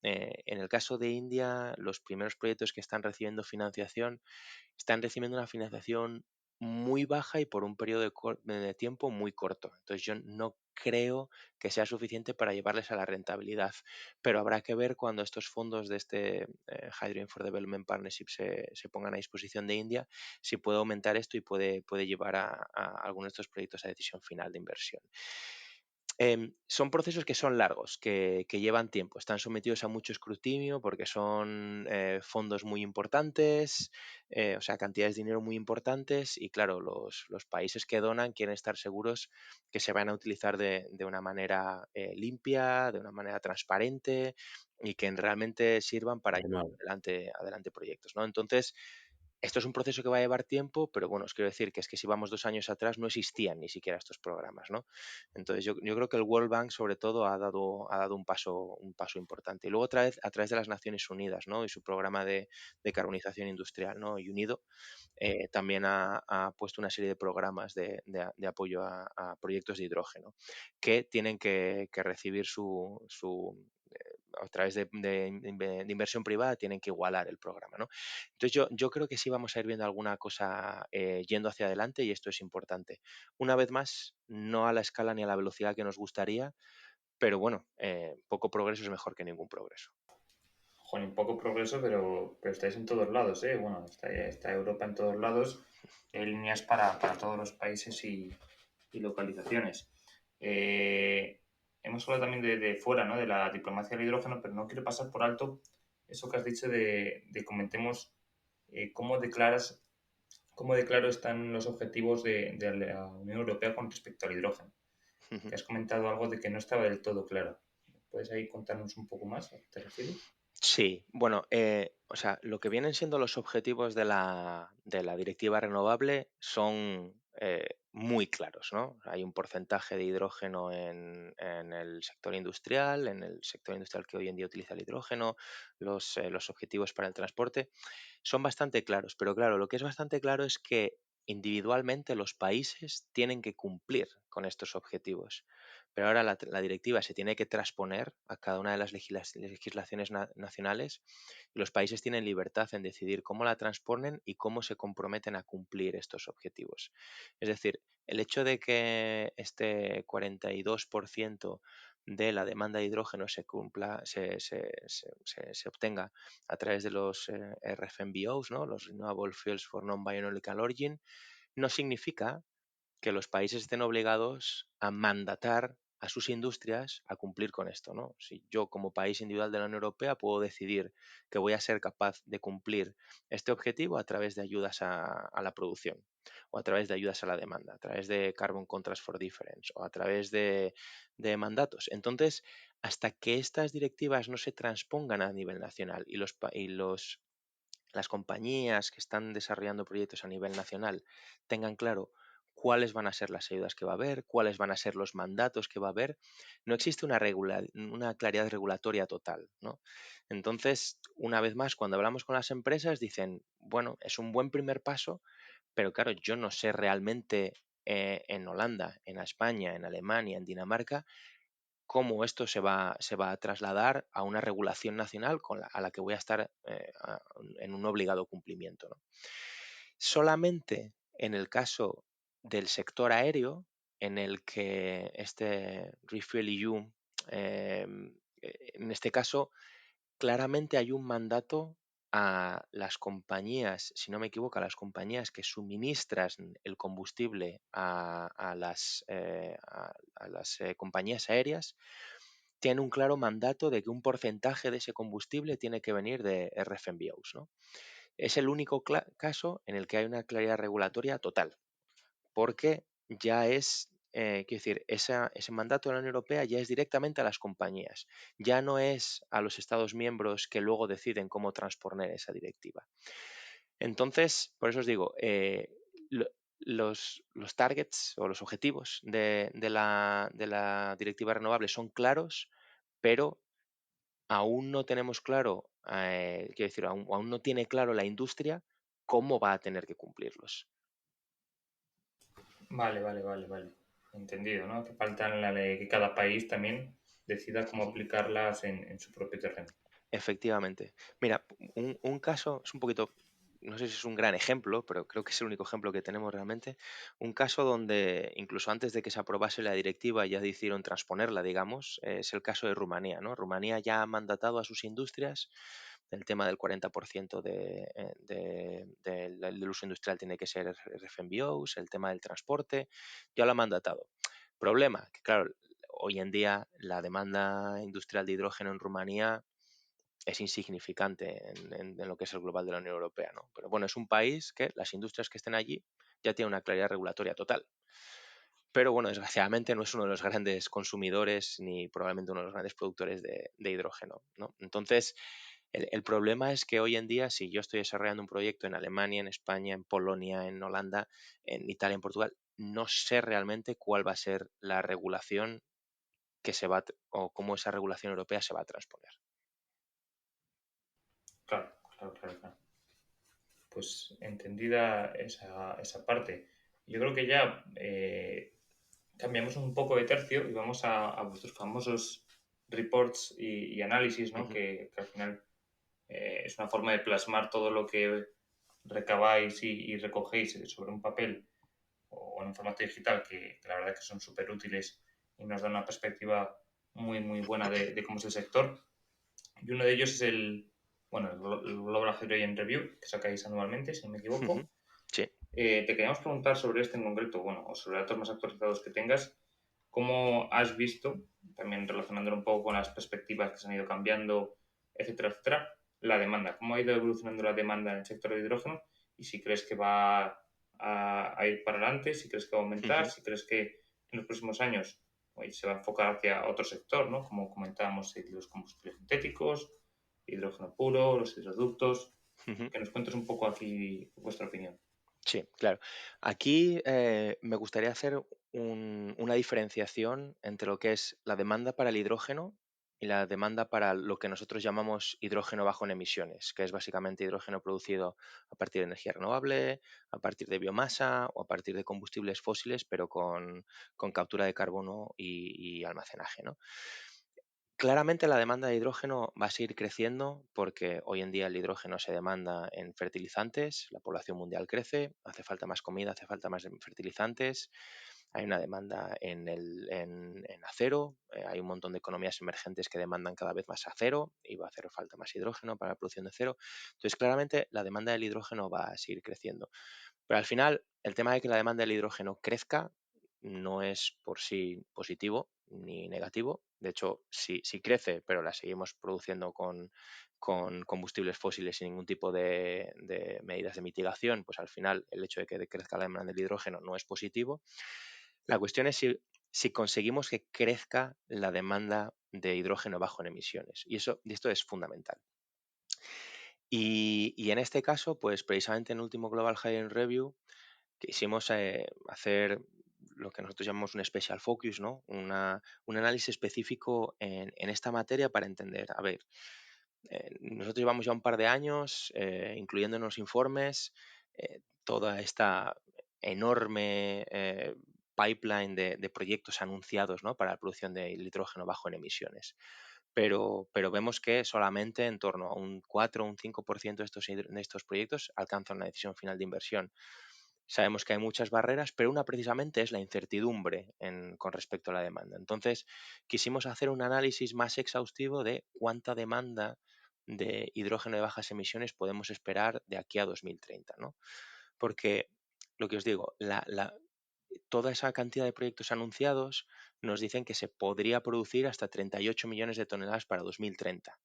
en el caso de India, los primeros proyectos que están recibiendo una financiación muy baja y por un periodo de tiempo muy corto. Entonces yo no creo que sea suficiente para llevarles a la rentabilidad, pero habrá que ver cuando estos fondos de este Hydrogen for Development Partnership se pongan a disposición de India, si puede aumentar esto y puede llevar a algunos de estos proyectos a decisión final de inversión. Son procesos que son largos, que llevan tiempo, están sometidos a mucho escrutinio porque son fondos muy importantes, o sea, cantidades de dinero muy importantes y claro, los países que donan quieren estar seguros que se van a utilizar de una manera limpia, de una manera transparente y que realmente sirvan para llevar Normal. adelante proyectos, ¿no? Entonces, esto es un proceso que va a llevar tiempo, pero bueno, os quiero decir que es que si vamos 2 años atrás no existían ni siquiera estos programas, ¿no? Entonces yo creo que el World Bank sobre todo ha dado un paso importante. Y luego otra vez a través de las Naciones Unidas, ¿no? Y su programa de carbonización industrial, ¿no? Y UNIDO también ha puesto una serie de programas de apoyo a proyectos de hidrógeno que tienen que recibir a través de inversión privada tienen que igualar el programa, ¿no? Entonces yo creo que sí vamos a ir viendo alguna cosa yendo hacia adelante y esto es importante. Una vez más, no a la escala ni a la velocidad que nos gustaría, pero bueno, poco progreso es mejor que ningún progreso. Joder, poco progreso, pero estáis en todos lados, ¿eh? Bueno, está Europa en todos lados. Hay líneas para todos los países y localizaciones. Hemos hablado también de fuera, ¿no? De la diplomacia del hidrógeno, pero no quiero pasar por alto eso que has dicho de comentemos cómo de claro están los objetivos de la Unión Europea con respecto al hidrógeno. Que has comentado algo de que no estaba del todo claro. ¿Puedes ahí contarnos un poco más a qué te refieres? Sí, bueno, o sea, lo que vienen siendo los objetivos de la directiva renovable son muy claros, ¿no? Hay un porcentaje de hidrógeno en el sector industrial, que hoy en día utiliza el hidrógeno, los objetivos para el transporte son bastante claros, pero claro, lo que es bastante claro es que individualmente los países tienen que cumplir con estos objetivos. Pero ahora la directiva se tiene que transponer a cada una de las legislaciones nacionales y los países tienen libertad en decidir cómo la transponen y cómo se comprometen a cumplir estos objetivos. Es decir, el hecho de que este 42% de la demanda de hidrógeno se cumpla, se obtenga a través de los RFNBOs, ¿no? Los Renewable Fuels for Non-Biological Origin, no significa que los países estén obligados a mandatar a sus industrias a cumplir con esto, ¿no? Si yo como país individual de la Unión Europea puedo decidir que voy a ser capaz de cumplir este objetivo a través de ayudas a la producción o a través de ayudas a la demanda, a través de Carbon Contracts for Difference o a través de mandatos. Entonces, hasta que estas directivas no se transpongan a nivel nacional y las compañías que están desarrollando proyectos a nivel nacional tengan claro cuáles van a ser las ayudas que va a haber, cuáles van a ser los mandatos que va a haber, no existe una claridad regulatoria total, ¿no? Entonces, una vez más, cuando hablamos con las empresas, dicen, bueno, es un buen primer paso, pero claro, yo no sé realmente en Holanda, en España, en Alemania, en Dinamarca, cómo esto se va a trasladar a una regulación nacional a la que voy a estar en un obligado cumplimiento, ¿no? Solamente en el caso del sector aéreo, en el que este RefuelEU, en este caso, claramente hay un mandato a las compañías, si no me equivoco, a las compañías que suministran el combustible a las compañías aéreas, tienen un claro mandato de que un porcentaje de ese combustible tiene que venir de RFNBOs, ¿no? Es el único caso en el que hay una claridad regulatoria total, porque ya es, quiero decir, ese mandato de la Unión Europea ya es directamente a las compañías, ya no es a los Estados miembros que luego deciden cómo transponer esa directiva. Entonces, por eso os digo, lo- los targets o los objetivos de la directiva renovable son claros, pero aún no tenemos claro, quiero decir, aún no tiene claro la industria cómo va a tener que cumplirlos. Vale, vale, vale, vale. Entendido, ¿no? Que falta en la ley que cada país también decida cómo aplicarlas en su propio terreno. Efectivamente. Mira, un caso es un poquito, no sé si es un gran ejemplo, pero creo que es el único ejemplo que tenemos realmente. Un caso donde incluso antes de que se aprobase la directiva ya decidieron transponerla, digamos, es el caso de Rumanía, ¿no? Rumanía ya ha mandatado a sus industrias el tema del 40% del uso industrial tiene que ser RFNBOs, el tema del transporte, ya lo ha mandatado. Problema, que claro, hoy en día la demanda industrial de hidrógeno en Rumanía es insignificante en lo que es el global de la Unión Europea, ¿no? Pero bueno, es un país que las industrias que estén allí ya tienen una claridad regulatoria total. Pero bueno, desgraciadamente no es uno de los grandes consumidores ni probablemente uno de los grandes productores de hidrógeno, ¿no? Entonces, el problema es que hoy en día, si yo estoy desarrollando un proyecto en Alemania, en España, en Polonia, en Holanda, en Italia, en Portugal, no sé realmente cuál va a ser la regulación o cómo esa regulación europea se va a transponer. Claro, claro, claro, claro. Pues entendida esa parte. Yo creo que ya cambiamos un poco de tercio y vamos a vuestros famosos reports y análisis, ¿no? Ujú. Que al final es una forma de plasmar todo lo que recabáis y recogéis sobre un papel o en un formato digital que la verdad que son súper útiles y nos dan una perspectiva muy, muy buena de cómo es el sector. Y uno de ellos es el Global Hydrogen Review, que sacáis anualmente, si no me Ujú. equivoco. Sí. Te queríamos preguntar sobre este en concreto, bueno, o sobre datos más actualizados que tengas, ¿cómo has visto, también relacionándolo un poco con las perspectivas que se han ido cambiando, etcétera, etcétera, la demanda? ¿Cómo ha ido evolucionando la demanda en el sector de hidrógeno? Y si crees que va a ir para adelante, si crees que va a aumentar, Ujú. si crees que en los próximos años se va a enfocar hacia otro sector, ¿no? Como comentábamos, los combustibles sintéticos, hidrógeno puro, los hidroductos. Ujú. Que nos cuentes un poco aquí vuestra opinión. Sí, claro. Aquí me gustaría hacer una diferenciación entre lo que es la demanda para el hidrógeno y la demanda para lo que nosotros llamamos hidrógeno bajo en emisiones, que es básicamente hidrógeno producido a partir de energía renovable, a partir de biomasa o a partir de combustibles fósiles, pero con captura de carbono y almacenaje, ¿no? Claramente la demanda de hidrógeno va a seguir creciendo porque hoy en día el hidrógeno se demanda en fertilizantes, la población mundial crece, hace falta más comida, hace falta más fertilizantes, hay una demanda en acero, hay un montón de economías emergentes que demandan cada vez más acero y va a hacer falta más hidrógeno para la producción de acero. Entonces, claramente la demanda del hidrógeno va a seguir creciendo. Pero al final, el tema de que la demanda del hidrógeno crezca no es por sí positivo ni negativo. De hecho, si crece, pero la seguimos produciendo con combustibles fósiles sin ningún tipo de medidas de mitigación, pues al final el hecho de que crezca la demanda del hidrógeno no es positivo. La cuestión es si conseguimos que crezca la demanda de hidrógeno bajo en emisiones. Y esto es fundamental. Y en este caso, pues precisamente en el último Global Hydrogen Review, quisimos hacer lo que nosotros llamamos un special focus, ¿no? Un análisis específico en esta materia para entender, a ver, nosotros llevamos ya un par de años incluyendo en los informes toda esta enorme pipeline de proyectos anunciados, ¿no? Para la producción de hidrógeno bajo en emisiones. Pero vemos que solamente en torno a un 4 o un 5% de estos proyectos alcanzan una decisión final de inversión. Sabemos que hay muchas barreras, pero una precisamente es la incertidumbre con respecto a la demanda. Entonces, quisimos hacer un análisis más exhaustivo de cuánta demanda de hidrógeno de bajas emisiones podemos esperar de aquí a 2030, ¿no? Porque, lo que os digo, toda esa cantidad de proyectos anunciados nos dicen que se podría producir hasta 38 millones de toneladas para 2030.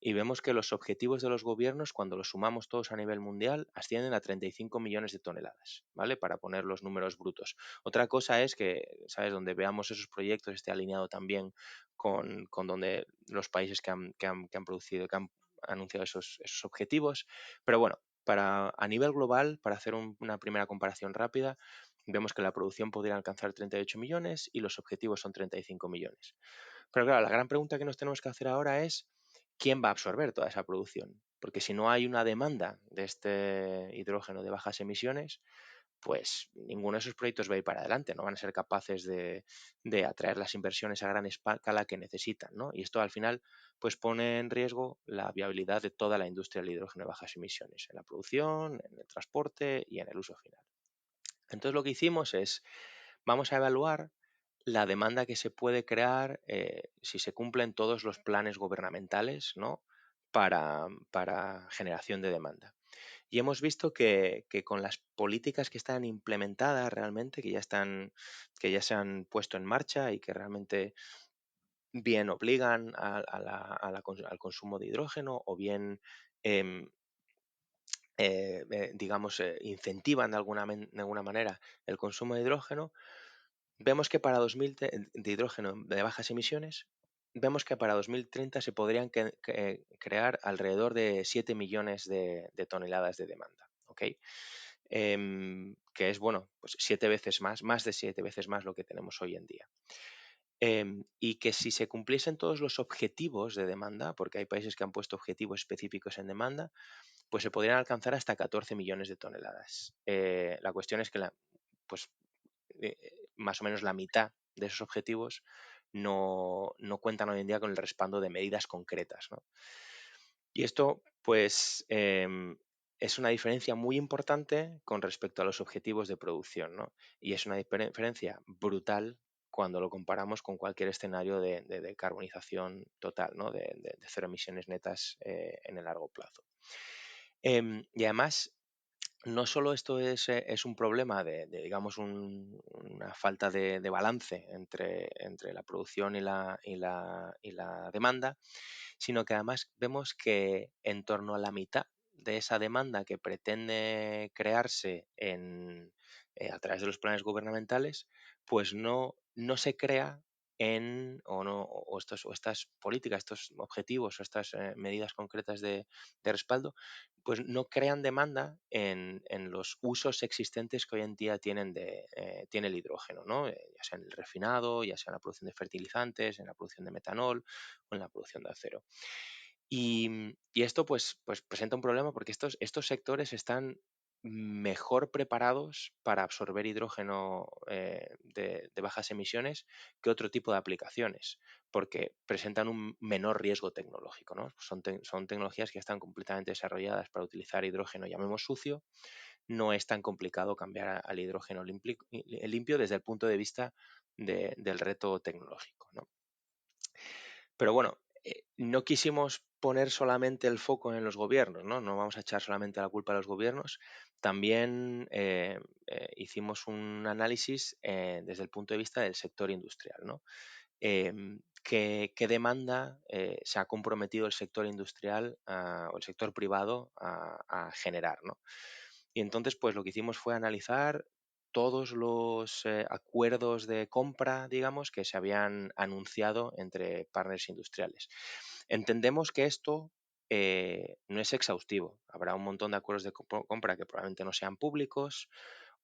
Y vemos que los objetivos de los gobiernos, cuando los sumamos todos a nivel mundial, ascienden a 35 millones de toneladas, ¿vale? Para poner los números brutos. Otra cosa es que, ¿sabes? Donde veamos esos proyectos esté alineado también con donde los países que han producido, que han anunciado esos objetivos. Pero bueno, a nivel global, para hacer una primera comparación rápida, vemos que la producción podría alcanzar 38 millones y los objetivos son 35 millones. Pero claro, la gran pregunta que nos tenemos que hacer ahora es ¿quién va a absorber toda esa producción? Porque si no hay una demanda de este hidrógeno de bajas emisiones, pues ninguno de esos proyectos va a ir para adelante, no van a ser capaces de atraer las inversiones a gran escala que necesitan, ¿no? Y esto al final pues pone en riesgo la viabilidad de toda la industria del hidrógeno de bajas emisiones, en la producción, en el transporte y en el uso final. Entonces lo que hicimos es, vamos a evaluar la demanda que se puede crear si se cumplen todos los planes gubernamentales, ¿no? para generación de demanda. Y hemos visto que con las políticas que están implementadas realmente, que ya se han puesto en marcha y que realmente bien obligan al consumo de hidrógeno o bien em, digamos, incentivan de alguna manera el consumo de hidrógeno, vemos que de hidrógeno de bajas emisiones, vemos que para 2030 se podrían crear alrededor de 7 millones de toneladas de demanda, ¿ok? Que es, bueno, pues 7 veces más de 7 veces más lo que tenemos hoy en día. Y que si se cumpliesen todos los objetivos de demanda, porque hay países que han puesto objetivos específicos en demanda, pues se podrían alcanzar hasta 14 millones de toneladas. La cuestión es que pues, más o menos la mitad de esos objetivos no cuentan hoy en día con el respaldo de medidas concretas, ¿no? Y esto, pues, es una diferencia muy importante con respecto a los objetivos de producción, ¿no? Y es una diferencia brutal cuando lo comparamos con cualquier escenario de decarbonización total, ¿no? De cero emisiones netas en el largo plazo. Y además, no solo esto es un problema digamos, una falta de balance entre la producción y la demanda, sino que además vemos que en torno a la mitad de esa demanda que pretende crearse a través de los planes gubernamentales, pues no se crea o estas políticas, estos objetivos o estas medidas concretas de respaldo, pues no crean demanda en los usos existentes que hoy en día tiene el hidrógeno, ¿no? Ya sea en el refinado, ya sea en la producción de fertilizantes, en la producción de metanol o en la producción de acero. Y esto pues presenta un problema porque estos sectores están mejor preparados para absorber hidrógeno de bajas emisiones que otro tipo de aplicaciones, porque presentan un menor riesgo tecnológico, ¿no? Son tecnologías que están completamente desarrolladas para utilizar hidrógeno, llamemos sucio. No es tan complicado cambiar al hidrógeno limpio desde el punto de vista del reto tecnológico, ¿no? Pero bueno, no quisimos poner solamente el foco en los gobiernos, ¿no? No vamos a echar solamente la culpa a los gobiernos. También hicimos un análisis desde el punto de vista del sector industrial, ¿no? ¿Qué demanda se ha comprometido el sector industrial o el sector privado a generar, ¿no? Y entonces, pues lo que hicimos fue analizar todos los acuerdos de compra, digamos, que se habían anunciado entre partners industriales. Entendemos que esto no es exhaustivo. Habrá un montón de acuerdos de compra que probablemente no sean públicos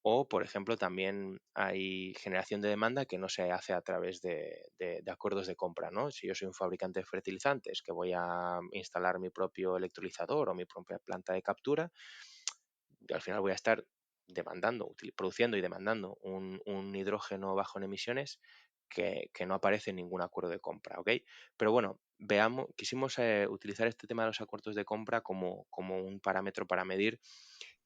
o, por ejemplo, también hay generación de demanda que no se hace a través de acuerdos de compra, ¿no? Si yo soy un fabricante de fertilizantes que voy a instalar mi propio electrolizador o mi propia planta de captura, al final voy a estar produciendo y demandando un hidrógeno bajo en emisiones que no aparece en ningún acuerdo de compra, ¿ok? Pero bueno, quisimos utilizar este tema de los acuerdos de compra como un parámetro para medir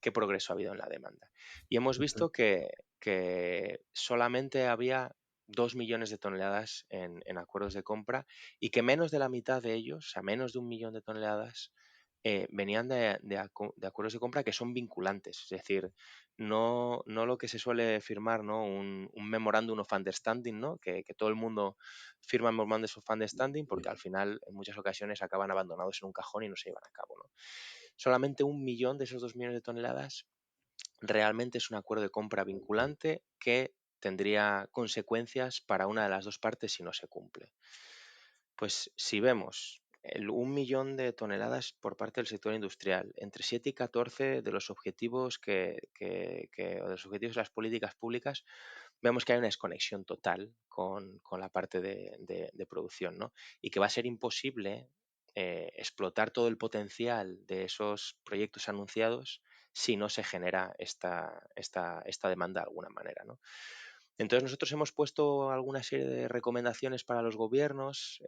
qué progreso ha habido en la demanda. Y hemos visto que solamente había 2 millones de toneladas en acuerdos de compra y que menos de la mitad de ellos, o sea, menos de 1 millón de toneladas, venían de acuerdos de compra que son vinculantes, es decir, no lo que se suele firmar, ¿no? Un Memorandum of Understanding, ¿no? Que todo el mundo firma Memorandum of Understanding porque al final en muchas ocasiones acaban abandonados en un cajón y no se llevan a cabo, ¿no? Solamente 1 millón de esos 2 millones de toneladas realmente es un acuerdo de compra vinculante que tendría consecuencias para una de las dos partes si no se cumple. Pues si vemos 1 millón de toneladas por parte del sector industrial, entre 7 y 14 de los objetivos o de los objetivos de las políticas públicas, vemos que hay una desconexión total con la parte de producción, ¿no? Y que va a ser imposible explotar todo el potencial de esos proyectos anunciados si no se genera esta demanda de alguna manera, ¿no? Entonces nosotros hemos puesto alguna serie de recomendaciones para los gobiernos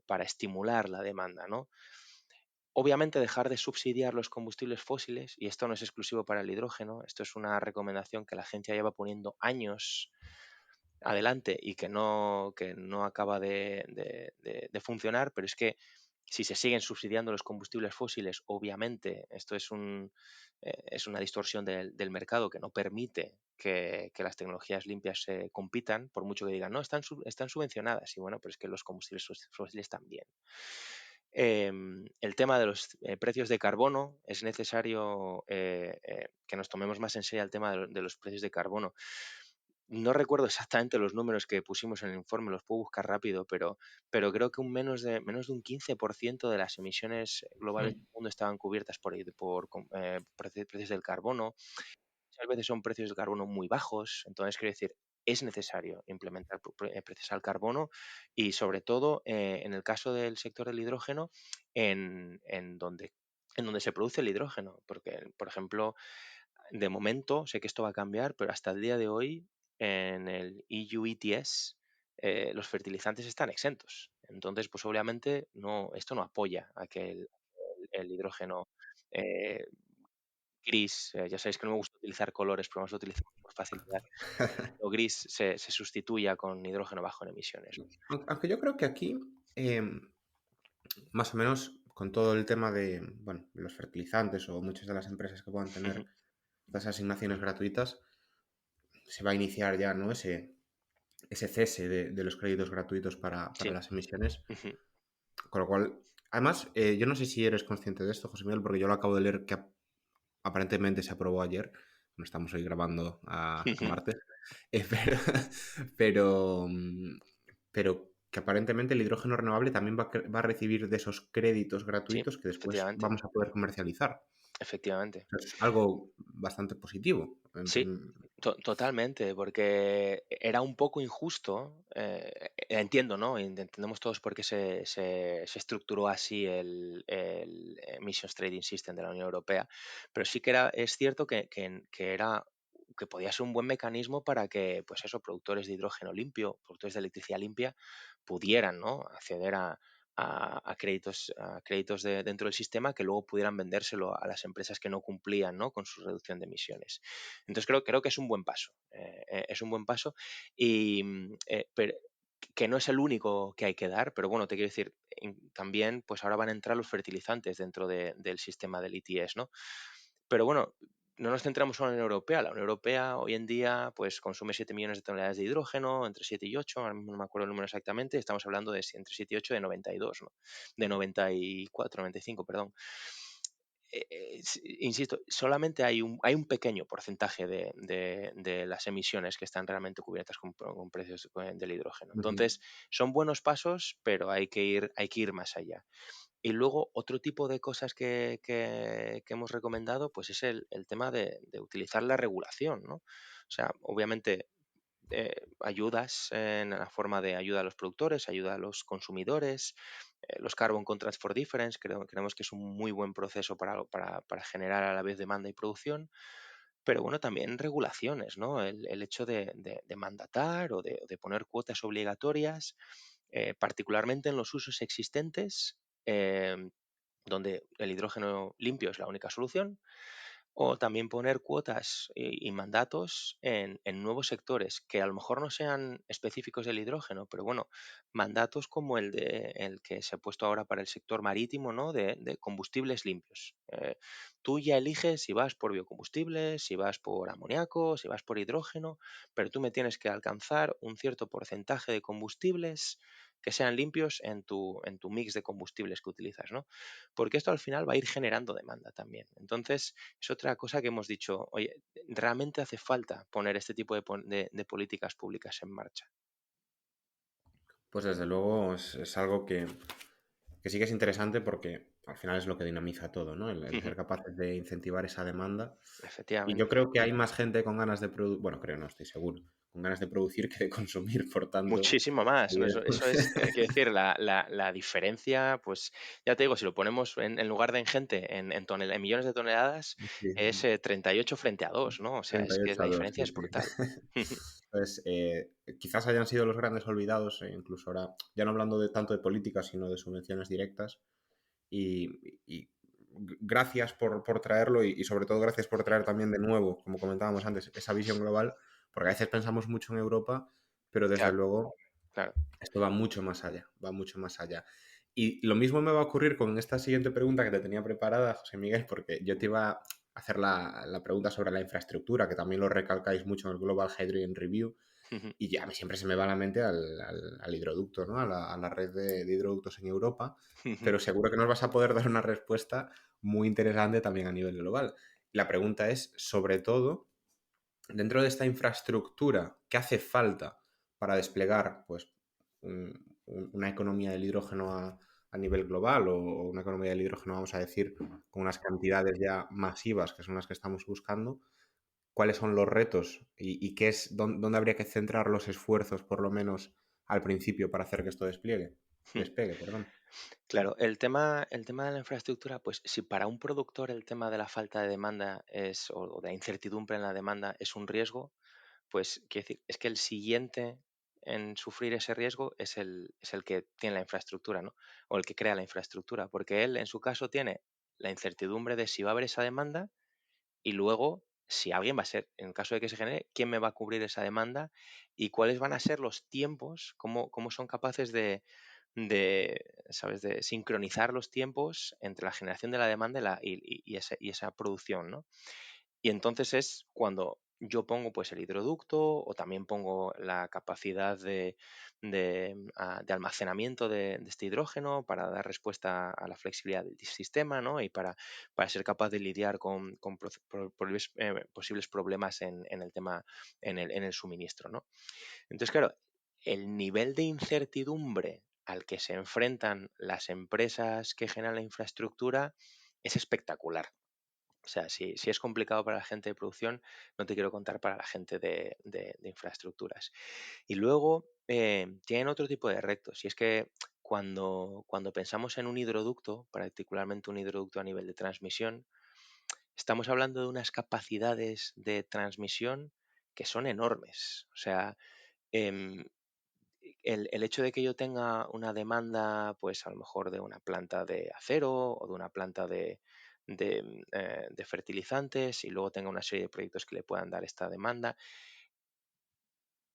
para estimular la demanda, ¿no? Obviamente dejar de subsidiar los combustibles fósiles, y esto no es exclusivo para el hidrógeno, esto es una recomendación que la agencia lleva poniendo años adelante y que no acaba de funcionar, pero es que si se siguen subsidiando los combustibles fósiles, obviamente esto es una distorsión del mercado que no permite que las tecnologías limpias se compitan, por mucho que digan, no, están subvencionadas. Y bueno, pero es que los combustibles fósiles también. El tema de los precios de carbono, es necesario que nos tomemos más en serio el tema de los precios de carbono. No recuerdo exactamente los números que pusimos en el informe, los puedo buscar rápido, pero creo que menos de un 15% de las emisiones globales del mundo estaban cubiertas por precios del carbono. Muchas veces son precios de carbono muy bajos, entonces quiero decir, es necesario implementar precios al carbono y sobre todo en el caso del sector del hidrógeno, en donde se produce el hidrógeno, porque, por ejemplo, de momento, sé que esto va a cambiar, pero hasta el día de hoy en el EU ETS los fertilizantes están exentos. Entonces, pues obviamente esto no apoya a que el hidrógeno eh, gris, ya sabéis que no me gusta utilizar colores, pero vamos a utilizar por facilidad, lo gris se sustituya con hidrógeno bajo en emisiones. Aunque yo creo que aquí, más o menos, con todo el tema de, bueno, los fertilizantes o muchas de las empresas que puedan tener estas asignaciones gratuitas, se va a iniciar ya, ¿no? Ese cese de los créditos gratuitos para Sí. las emisiones. Ujú. Con lo cual, además, yo no sé si eres consciente de esto, José Miguel, porque yo lo acabo de leer que aparentemente se aprobó ayer. No estamos hoy grabando a martes. Pero pero que aparentemente el hidrógeno renovable también va a recibir de esos créditos Sí, gratuitos que después efectivamente, vamos a poder comercializar. efectivamente. O sea, es algo bastante positivo. Sí, totalmente, porque era un poco injusto. Entiendo, ¿no? Entendemos todos por qué se estructuró así el Emissions Trading System de la Unión Europea, pero sí que es cierto que podía ser un buen mecanismo para que, pues eso, productores de hidrógeno limpio, productores de electricidad limpia, pudieran, ¿no? Acceder a créditos dentro del sistema que luego pudieran vendérselo a las empresas que no cumplían, ¿no? Con su reducción de emisiones. Entonces creo que es un buen paso. Es un buen paso y pero, que no es el único que hay que dar, pero bueno, te quiero decir, también pues ahora van a entrar los fertilizantes dentro del sistema del ETS, ¿no? Pero bueno, no nos centramos solo en la Unión Europea. La Unión Europea hoy en día pues consume 7 millones de toneladas de hidrógeno, entre 7 y 8, ahora mismo no me acuerdo el número exactamente, estamos hablando de entre 7 y 8 de 92, ¿no? De 94, 95, perdón. Insisto, solamente hay un pequeño porcentaje de las emisiones que están realmente cubiertas con precios del hidrógeno. Ujú. Entonces, son buenos pasos, pero hay que ir más allá. Y luego, otro tipo de cosas que hemos recomendado, pues es el tema de utilizar la regulación, ¿no? O sea, obviamente ayudas en la forma de ayuda a los productores, ayuda a los consumidores, los Carbon Contracts for Difference, creemos que es un muy buen proceso para generar a la vez demanda y producción, pero bueno, también regulaciones, ¿no? El hecho de mandatar o de poner cuotas obligatorias, particularmente en los usos existentes, donde el hidrógeno limpio es la única solución, o también poner cuotas y mandatos en nuevos sectores que a lo mejor no sean específicos del hidrógeno, pero bueno, mandatos como el que se ha puesto ahora para el sector marítimo, ¿no? De combustibles limpios. Tú ya eliges si vas por biocombustibles, si vas por amoníaco, si vas por hidrógeno, pero tú me tienes que alcanzar un cierto porcentaje de combustibles que sean limpios en tu mix de combustibles que utilizas, ¿no? Porque esto al final va a ir generando demanda también. Entonces, es otra cosa que hemos dicho, oye, realmente hace falta poner este tipo de políticas públicas en marcha. Pues desde luego es algo que sí que es interesante porque al final es lo que dinamiza todo, ¿no? El ser capaces de incentivar esa demanda. Y yo Efectivamente. creo que hay más gente con ganas de producir, bueno, creo, no estoy seguro, con ganas de producir que de consumir, por tanto, Muchísimo más, ¿no? ahí Eso es, quiero decir, la diferencia, pues ya te digo, si lo ponemos en lugar de en gente, en millones de toneladas, sí, es 38 frente a 2, ¿no? O sea, es que 38 la a 2, diferencia sí, es sí. brutal. Pues quizás hayan sido los grandes olvidados, incluso ahora, ya no hablando de tanto de política, sino de subvenciones directas. Y, y gracias por traerlo y sobre todo gracias por traer también de nuevo, como comentábamos antes, esa visión global, porque a veces pensamos mucho en Europa, pero desde Claro, luego claro. esto va mucho más allá, va mucho más allá. Y lo mismo me va a ocurrir con esta siguiente pregunta que te tenía preparada, José Miguel, porque yo te iba a hacer la pregunta sobre la infraestructura, que también lo recalcáis mucho en el Global Hydrogen Review, y ya a mí siempre se me va a la mente al hidroducto, ¿no? A la red de hidroductos en Europa, pero seguro que nos vas a poder dar una respuesta muy interesante también a nivel global. La pregunta es, sobre todo, dentro de esta infraestructura, ¿qué hace falta para desplegar pues, una economía del hidrógeno a nivel global o una economía del hidrógeno, vamos a decir, con unas cantidades ya masivas que son las que estamos buscando? ¿Cuáles son los retos y qué es, dónde habría que centrar los esfuerzos, por lo menos al principio, para hacer que esto despegue, perdón? Claro, el tema de la infraestructura, pues si para un productor el tema de la falta de demanda o de la incertidumbre en la demanda es un riesgo, pues quiero decir, es que el siguiente en sufrir ese riesgo es el que tiene la infraestructura, ¿no? O el que crea la infraestructura, porque él en su caso tiene la incertidumbre de si va a haber esa demanda y luego si alguien va a ser, en caso de que se genere, quién me va a cubrir esa demanda y cuáles van a ser los tiempos, cómo son capaces de, ¿sabes?, de sincronizar los tiempos entre la generación de la demanda y esa producción, ¿no? Y entonces es cuando yo pongo pues el hidroducto o también pongo la capacidad de almacenamiento de este hidrógeno para dar respuesta a la flexibilidad del sistema, ¿no? Y para ser capaz de lidiar con posibles problemas en el tema, en el suministro, ¿no? Entonces, claro, el nivel de incertidumbre al que se enfrentan las empresas que generan la infraestructura es espectacular. O sea, si es complicado para la gente de producción, no te quiero contar para la gente de infraestructuras. Y luego tienen otro tipo de retos. Y es que cuando pensamos en un hidroducto, particularmente un hidroducto a nivel de transmisión, estamos hablando de unas capacidades de transmisión que son enormes. O sea, em, el hecho de que yo tenga una demanda, pues a lo mejor de una planta de acero o de una planta de fertilizantes y luego tenga una serie de proyectos que le puedan dar esta demanda,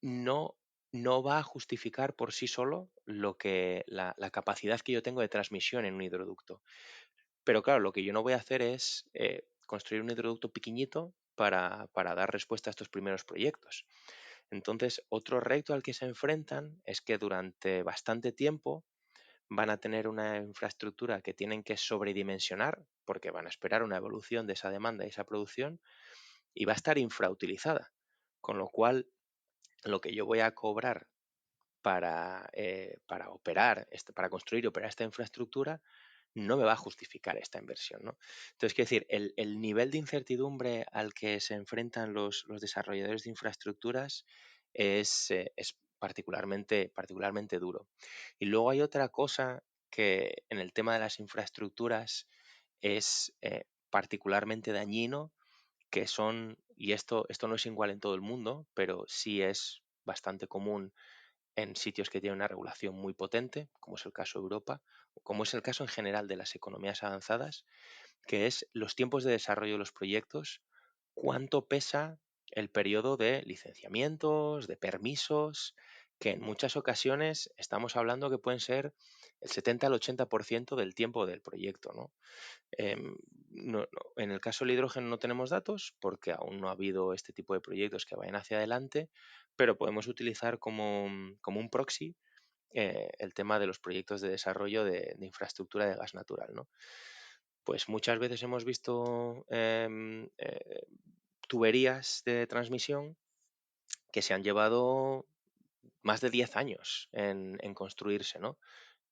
no, no va a justificar por sí solo la capacidad que yo tengo de transmisión en un hidroducto. Pero claro, lo que yo no voy a hacer es construir un hidroducto pequeñito para dar respuesta a estos primeros proyectos. Entonces, otro reto al que se enfrentan es que durante bastante tiempo van a tener una infraestructura que tienen que sobredimensionar porque van a esperar una evolución de esa demanda y esa producción y va a estar infrautilizada. Con lo cual, lo que yo voy a cobrar para operar, para construir y operar esta infraestructura, no me va a justificar esta inversión, ¿no? Entonces, quiero decir, el nivel de incertidumbre al que se enfrentan los desarrolladores de infraestructuras es particularmente duro. Y luego hay otra cosa que en el tema de las infraestructuras es particularmente dañino, que son, y esto no es igual en todo el mundo, pero sí es bastante común en sitios que tienen una regulación muy potente, como es el caso de Europa, o como es el caso en general de las economías avanzadas, que es los tiempos de desarrollo de los proyectos, cuánto pesa el periodo de licenciamientos, de permisos, que en muchas ocasiones estamos hablando que pueden ser el 70 al 80% del tiempo del proyecto, ¿no? En el caso del hidrógeno no tenemos datos porque aún no ha habido este tipo de proyectos que vayan hacia adelante, pero podemos utilizar como un proxy el tema de los proyectos de desarrollo de infraestructura de gas natural, ¿no? Pues muchas veces hemos visto tuberías de transmisión que se han llevado más de 10 años en construirse, ¿no?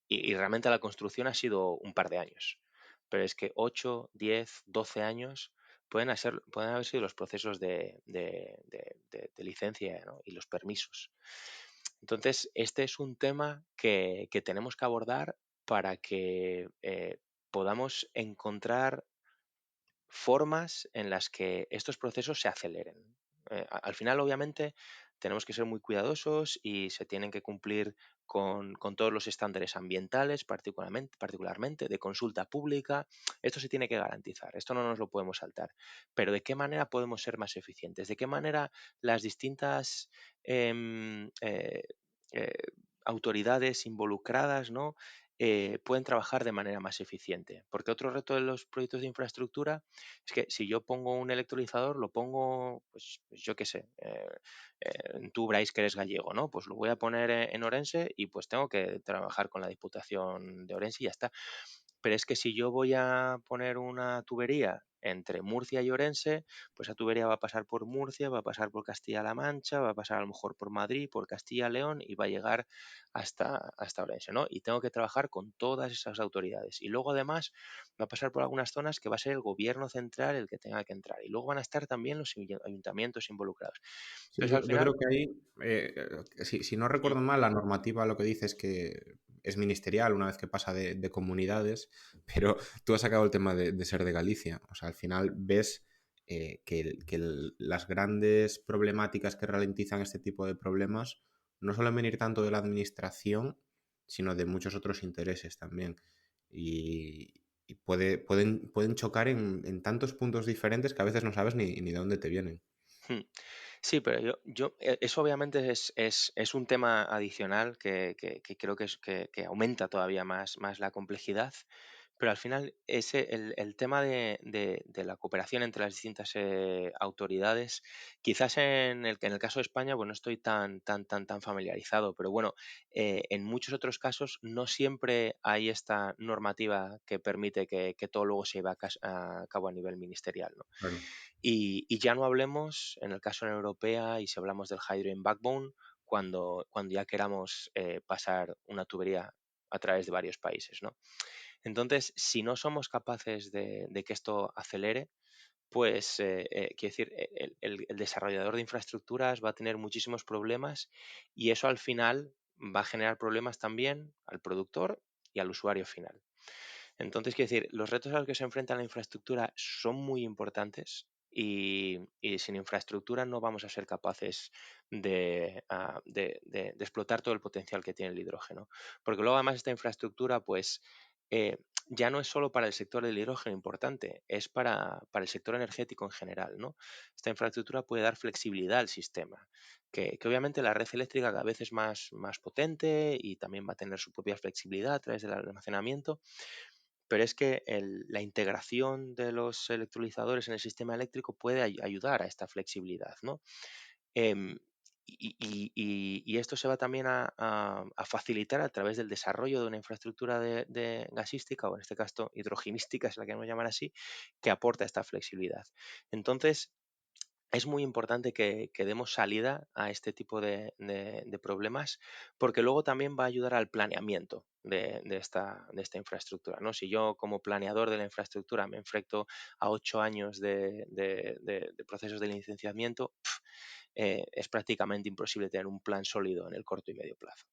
Y realmente la construcción ha sido un par de años. Pero es que 8, 10, 12 años pueden haber sido los procesos de licencia, ¿no? Y los permisos. Entonces, este es un tema que tenemos que abordar para que podamos encontrar formas en las que estos procesos se aceleren. Al final, obviamente, tenemos que ser muy cuidadosos y se tienen que cumplir con todos los estándares ambientales, particularmente de consulta pública. Esto se tiene que garantizar, esto no nos lo podemos saltar. Pero ¿de qué manera podemos ser más eficientes? ¿De qué manera las distintas em, eh, autoridades involucradas, ¿no? Pueden trabajar de manera más eficiente? Porque otro reto de los proyectos de infraestructura es que si yo pongo un electrolizador, lo pongo, pues yo qué sé, tú, Brais, que eres gallego, ¿no? Pues lo voy a poner en Orense y pues tengo que trabajar con la Diputación de Orense y ya está. Pero es que si yo voy a poner una tubería entre Murcia y Orense, pues esa tubería va a pasar por Murcia, va a pasar por Castilla-La Mancha, va a pasar a lo mejor por Madrid, por Castilla-León y va a llegar hasta Orense, ¿no? Y tengo que trabajar con todas esas autoridades. Y luego además va a pasar por algunas zonas que va a ser el gobierno central el que tenga que entrar. Y luego van a estar también los ayuntamientos involucrados. Sí, Entonces al yo creo final... que ahí, si no Mm, recuerdo mal, la normativa lo que dice es que es ministerial una vez que pasa de comunidades, pero tú has sacado el tema de ser de Galicia. O sea, al final ves las grandes problemáticas que ralentizan este tipo de problemas no suelen venir tanto de la administración, sino de muchos otros intereses también. Y pueden chocar en tantos puntos diferentes que a veces no sabes ni de dónde te vienen. mm. Sí, pero eso obviamente es un tema adicional que creo que aumenta todavía más la complejidad, pero al final el tema de la cooperación entre las distintas autoridades, quizás en el caso de España, pues no estoy tan familiarizado, pero bueno, en muchos otros casos no siempre hay esta normativa que permite que todo luego se lleve a cabo a nivel ministerial, ¿no? Claro. Y ya no hablemos, en el caso de la Unión Europea, y si hablamos del Hydrogen Backbone, cuando ya queramos pasar una tubería a través de varios países, ¿no? Entonces, si no somos capaces de que esto acelere, pues, quiero decir, el desarrollador de infraestructuras va a tener muchísimos problemas y eso al final va a generar problemas también al productor y al usuario final. Entonces, quiero decir, los retos a los que se enfrenta la infraestructura son muy importantes y sin infraestructura no vamos a ser capaces de explotar todo el potencial que tiene el hidrógeno. Porque luego además esta infraestructura, pues, eh, ya no es solo para el sector del hidrógeno importante, es para el sector energético en general, ¿no? Esta infraestructura puede dar flexibilidad al sistema, que obviamente la red eléctrica cada vez es más potente y también va a tener su propia flexibilidad a través del almacenamiento, pero es que la integración de los electrolizadores en el sistema eléctrico puede ayudar a esta flexibilidad, ¿no? Em, y esto se va también a facilitar a través del desarrollo de una infraestructura de gasística, o en este caso hidrogenística, es la que queremos llamar así, que aporta esta flexibilidad. Entonces, es muy importante que demos salida a este tipo de problemas, porque luego también va a ayudar al planeamiento de esta infraestructura, ¿no? Si yo como planeador de la infraestructura me enfrento a 8 años de procesos de licenciamiento, es prácticamente imposible tener un plan sólido en el corto y medio plazo.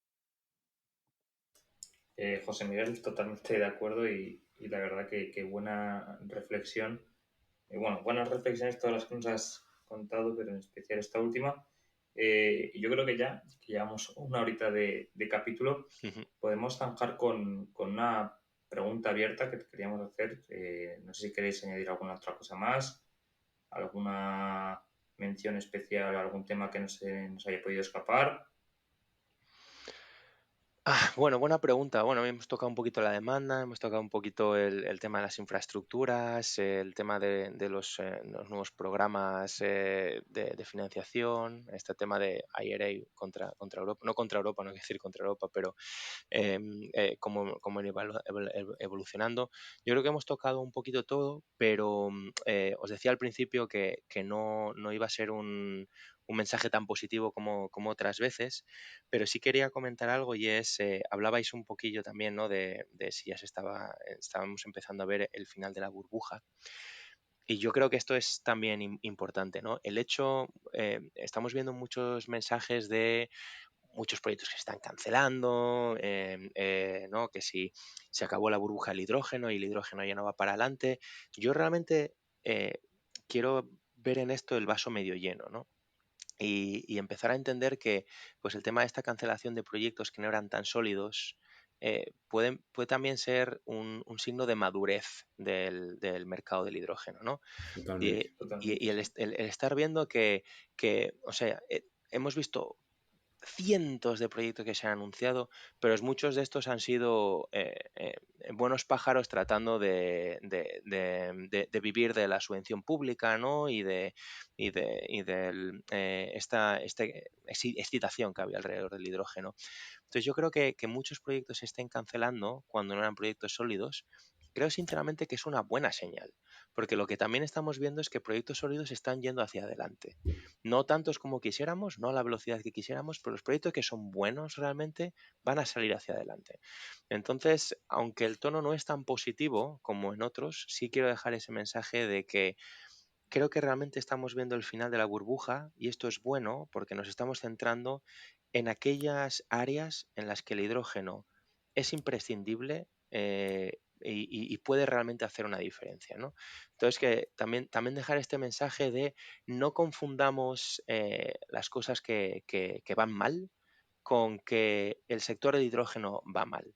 José Miguel, totalmente de acuerdo y la verdad que buena reflexión. Bueno, buenas reflexiones todas las que nos has contado, pero en especial esta última. Y yo creo que ya, que llevamos una horita de capítulo, podemos zanjar con una pregunta abierta que te queríamos hacer. No sé si queréis añadir alguna otra cosa más, alguna mención especial, algún tema que no se nos haya podido escapar. Bueno, buena pregunta. Bueno, hemos tocado un poquito la demanda, hemos tocado un poquito el tema de las infraestructuras, el tema de los nuevos programas de financiación, este tema de IRA contra Europa, no contra Europa, no quiero decir contra Europa, pero cómo iba evolucionando. Yo creo que hemos tocado un poquito todo, pero os decía al principio que no iba a ser un mensaje tan positivo como otras veces, pero sí quería comentar algo y es, hablabais un poquillo también, ¿no? de si ya estábamos empezando a ver el final de la burbuja. Y yo creo que esto es también importante, ¿no? El hecho, estamos viendo muchos mensajes de muchos proyectos que se están cancelando, ¿no? Que si se acabó la burbuja del hidrógeno y el hidrógeno ya no va para adelante. Yo realmente quiero ver en esto el vaso medio lleno, ¿no? Y empezar a entender que pues el tema de esta cancelación de proyectos que no eran tan sólidos puede también ser un signo de madurez del mercado del hidrógeno, ¿no? Totalmente. Y, Totalmente, y sí. el estar viendo o sea, hemos visto cientos de proyectos que se han anunciado, pero muchos de estos han sido buenos pájaros tratando de vivir de la subvención pública, ¿no? Esta excitación que había alrededor del hidrógeno. Entonces yo creo que muchos proyectos se estén cancelando cuando no eran proyectos sólidos. Creo sinceramente que es una buena señal, porque lo que también estamos viendo es que proyectos sólidos están yendo hacia adelante. No tantos como quisiéramos, no a la velocidad que quisiéramos, pero los proyectos que son buenos realmente van a salir hacia adelante. Entonces, aunque el tono no es tan positivo como en otros, sí quiero dejar ese mensaje de que creo que realmente estamos viendo el final de la burbuja y esto es bueno porque nos estamos centrando en aquellas áreas en las que el hidrógeno es imprescindible y puede realmente hacer una diferencia, ¿no? Entonces, que también dejar este mensaje de no confundamos las cosas que van mal con que el sector del hidrógeno va mal.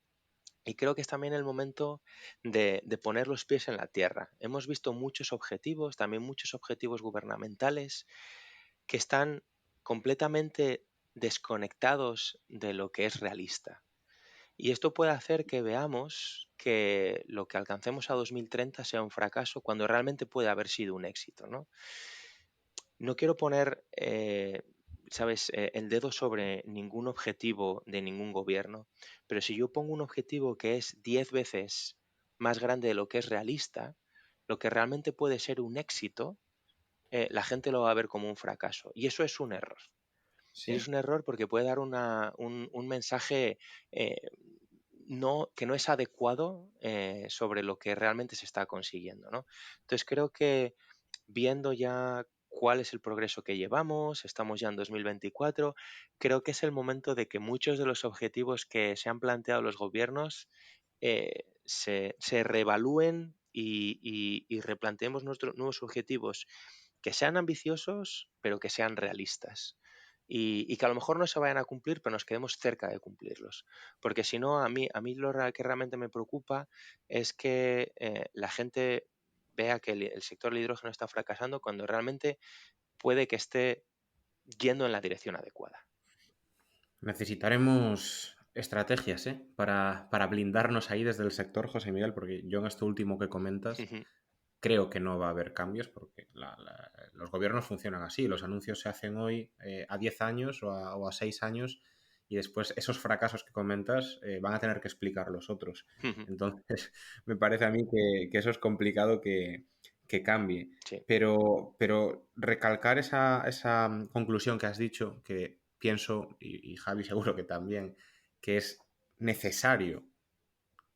Y creo que es también el momento de poner los pies en la tierra. Hemos visto muchos objetivos, también muchos objetivos gubernamentales, que están completamente desconectados de lo que es realista. Y esto puede hacer que veamos que lo que alcancemos a 2030 sea un fracaso cuando realmente puede haber sido un éxito, ¿no? No quiero poner, ¿sabes?, el dedo sobre ningún objetivo de ningún gobierno, pero si yo pongo un objetivo que es 10 veces más grande de lo que es realista, lo que realmente puede ser un éxito, la gente lo va a ver como un fracaso. Y eso es un error. Es Sí. un error porque puede dar un mensaje eh, que no es adecuado sobre lo que realmente se está consiguiendo, ¿no? Entonces creo que viendo ya cuál es el progreso que llevamos, estamos ya en 2024, creo que es el momento de que muchos de los objetivos que se han planteado los gobiernos se reevalúen y replanteemos nuestros nuevos objetivos que sean ambiciosos, pero que sean realistas. Y que a lo mejor no se vayan a cumplir, pero nos quedemos cerca de cumplirlos. Porque si no, a mí que realmente me preocupa es que la gente vea que el sector del hidrógeno está fracasando cuando realmente puede que esté yendo en la dirección adecuada. Necesitaremos estrategias, ¿eh? Para blindarnos ahí desde el sector, José Miguel, porque yo en esto último que comentas Ujú. creo que no va a haber cambios porque los gobiernos funcionan así. Los anuncios se hacen hoy a 10 años o a 6 años y después esos fracasos que comentas van a tener que explicar los otros. Ujú. Entonces, me parece a mí que eso es complicado que cambie. Sí, Pero recalcar esa conclusión que has dicho, que pienso, y Javi seguro que también, que es necesario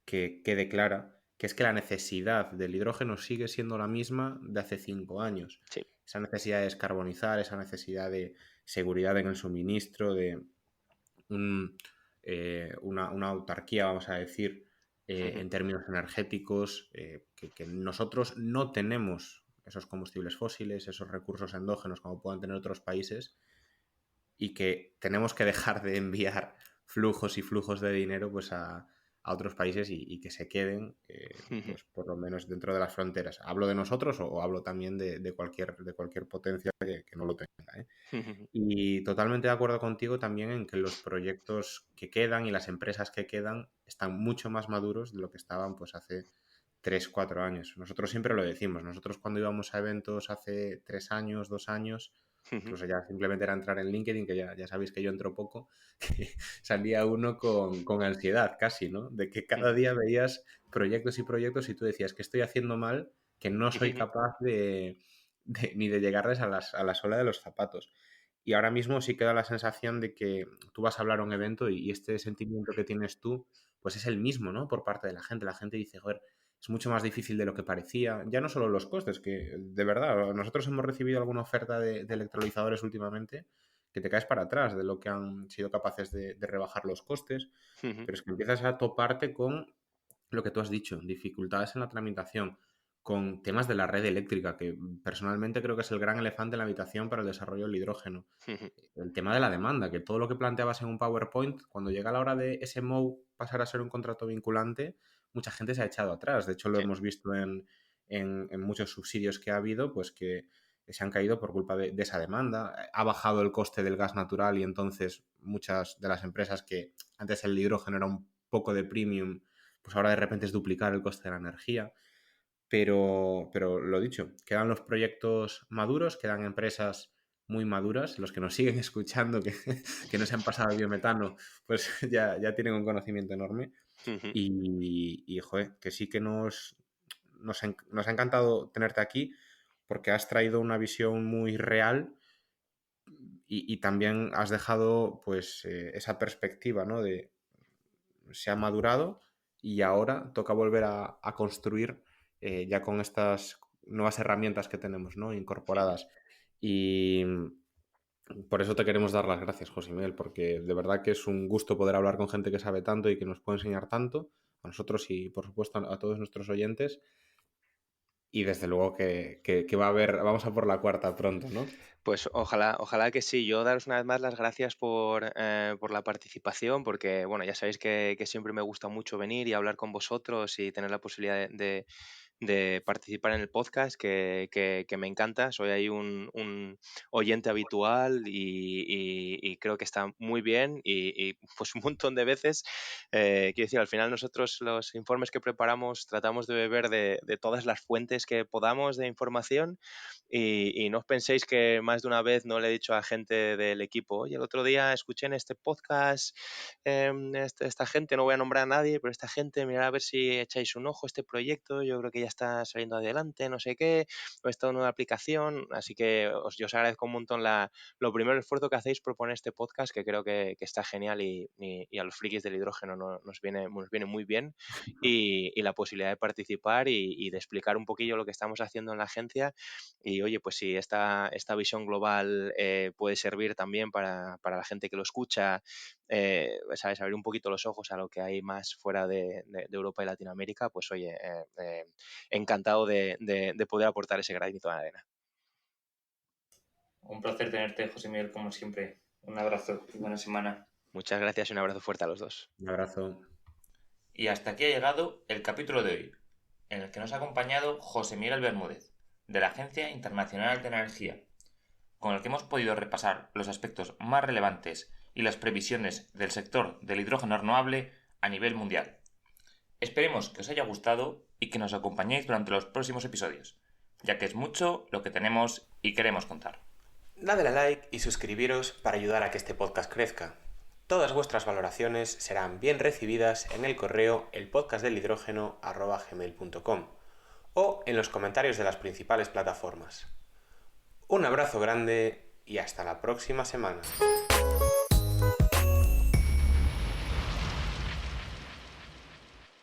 que quede clara, que es que la necesidad del hidrógeno sigue siendo la misma de hace 5 años. sí. Esa necesidad de descarbonizar, esa necesidad de seguridad en el suministro, de una autarquía, vamos a decir, Ujú. en términos energéticos, que nosotros no tenemos esos combustibles fósiles, esos recursos endógenos como puedan tener otros países, y que tenemos que dejar de enviar flujos y flujos de dinero pues a otros países y que se queden Ujú. pues por lo menos dentro de las fronteras. ¿Hablo de nosotros o hablo también de cualquier potencia que no lo tenga? ¿Eh? Ujú. Y totalmente de acuerdo contigo también en que los proyectos que quedan y las empresas que quedan están mucho más maduros de lo que estaban pues hace 3 4 años. Nosotros siempre lo decimos. Nosotros cuando íbamos a eventos hace 3 años, 2 años, Ujú. incluso ya simplemente era entrar en LinkedIn, que ya sabéis que yo entro poco, que salía uno con ansiedad casi, ¿no? De que cada Ujú. día veías proyectos y proyectos y tú decías que estoy haciendo mal, que no soy Ujú. capaz ni de llegarles a la suela de los zapatos. Y ahora mismo sí queda la sensación de que tú vas a hablar a un evento y este sentimiento que tienes tú, pues es el mismo, ¿no? Por parte de la gente. La gente dice, joder, es mucho más difícil de lo que parecía. Ya no solo los costes, que de verdad, nosotros hemos recibido alguna oferta de electrolizadores últimamente que te caes para atrás de lo que han sido capaces de rebajar los costes, Ujú. pero es que empiezas a toparte con lo que tú has dicho, dificultades en la tramitación, con temas de la red eléctrica, que personalmente creo que es el gran elefante en la habitación para el desarrollo del hidrógeno. Ujú. El tema de la demanda, que todo lo que planteabas en un PowerPoint, cuando llega la hora de ese MOU pasar a ser un contrato vinculante, mucha gente se ha echado atrás. De hecho, lo Sí. hemos visto en muchos subsidios que ha habido, pues que se han caído por culpa de esa demanda. Ha bajado el coste del gas natural y entonces muchas de las empresas que antes el hidrógeno era un poco de premium, pues ahora de repente es duplicar el coste de la energía. Pero lo dicho, quedan los proyectos maduros, quedan empresas muy maduras, los que nos siguen escuchando, que no se han pasado al biometano, pues ya tienen un conocimiento enorme. Ujú. Y joder, que sí que nos ha encantado tenerte aquí porque has traído una visión muy real y también has dejado pues esa perspectiva, ¿no? De se ha madurado y ahora toca volver a construir ya con estas nuevas herramientas que tenemos, ¿no? Ujú. Incorporadas. Y por eso te queremos dar las gracias, José Miguel, porque de verdad que es un gusto poder hablar con gente que sabe tanto y que nos puede enseñar tanto, a nosotros y por supuesto a todos nuestros oyentes. Y desde luego que va a haber, vamos a por la cuarta pronto, ¿no? Pues ojalá, ojalá que sí. Yo daros una vez más las gracias por la participación, porque bueno, ya sabéis que siempre me gusta mucho venir y hablar con vosotros y tener la posibilidad de participar en el podcast, que me encanta. Soy ahí un oyente habitual y creo que está muy bien y, pues un montón de veces. Quiero decir, al final nosotros los informes que preparamos tratamos de beber de todas las fuentes que podamos de información y no os penséis que más de una vez no le he dicho a gente del equipo, oye, el otro día escuché en este podcast, esta gente, no voy a nombrar a nadie, pero esta gente, mirad a ver si echáis un ojo a este proyecto, yo creo que ya ya está saliendo adelante, no sé qué, o esta nueva aplicación, así que yo os agradezco un montón lo primero, el esfuerzo que hacéis por poner este podcast, que creo que está genial y a los frikis del hidrógeno nos viene muy bien, y la posibilidad de participar y de explicar un poquillo lo que estamos haciendo en la agencia. Y oye, pues si esta visión global puede servir también para la gente que lo escucha, ¿sabes? Abrir un poquito los ojos a lo que hay más fuera de Europa y Latinoamérica, pues oye, encantado de poder aportar ese granito de arena. Un placer tenerte, José Miguel, como siempre. Un abrazo y buena semana. Muchas gracias y un abrazo fuerte a los dos. Un abrazo. Y hasta aquí ha llegado el capítulo de hoy, en el que nos ha acompañado José Miguel Bermúdez, de la Agencia Internacional de Energía, con el que hemos podido repasar los aspectos más relevantes y las previsiones del sector del hidrógeno renovable a nivel mundial. Esperemos que os haya gustado y que nos acompañéis durante los próximos episodios, ya que es mucho lo que tenemos y queremos contar. Dadle a like y suscribiros para ayudar a que este podcast crezca. Todas vuestras valoraciones serán bien recibidas en el correo elpodcastdelhidrógeno@gmail.com o en los comentarios de las principales plataformas. Un abrazo grande y hasta la próxima semana.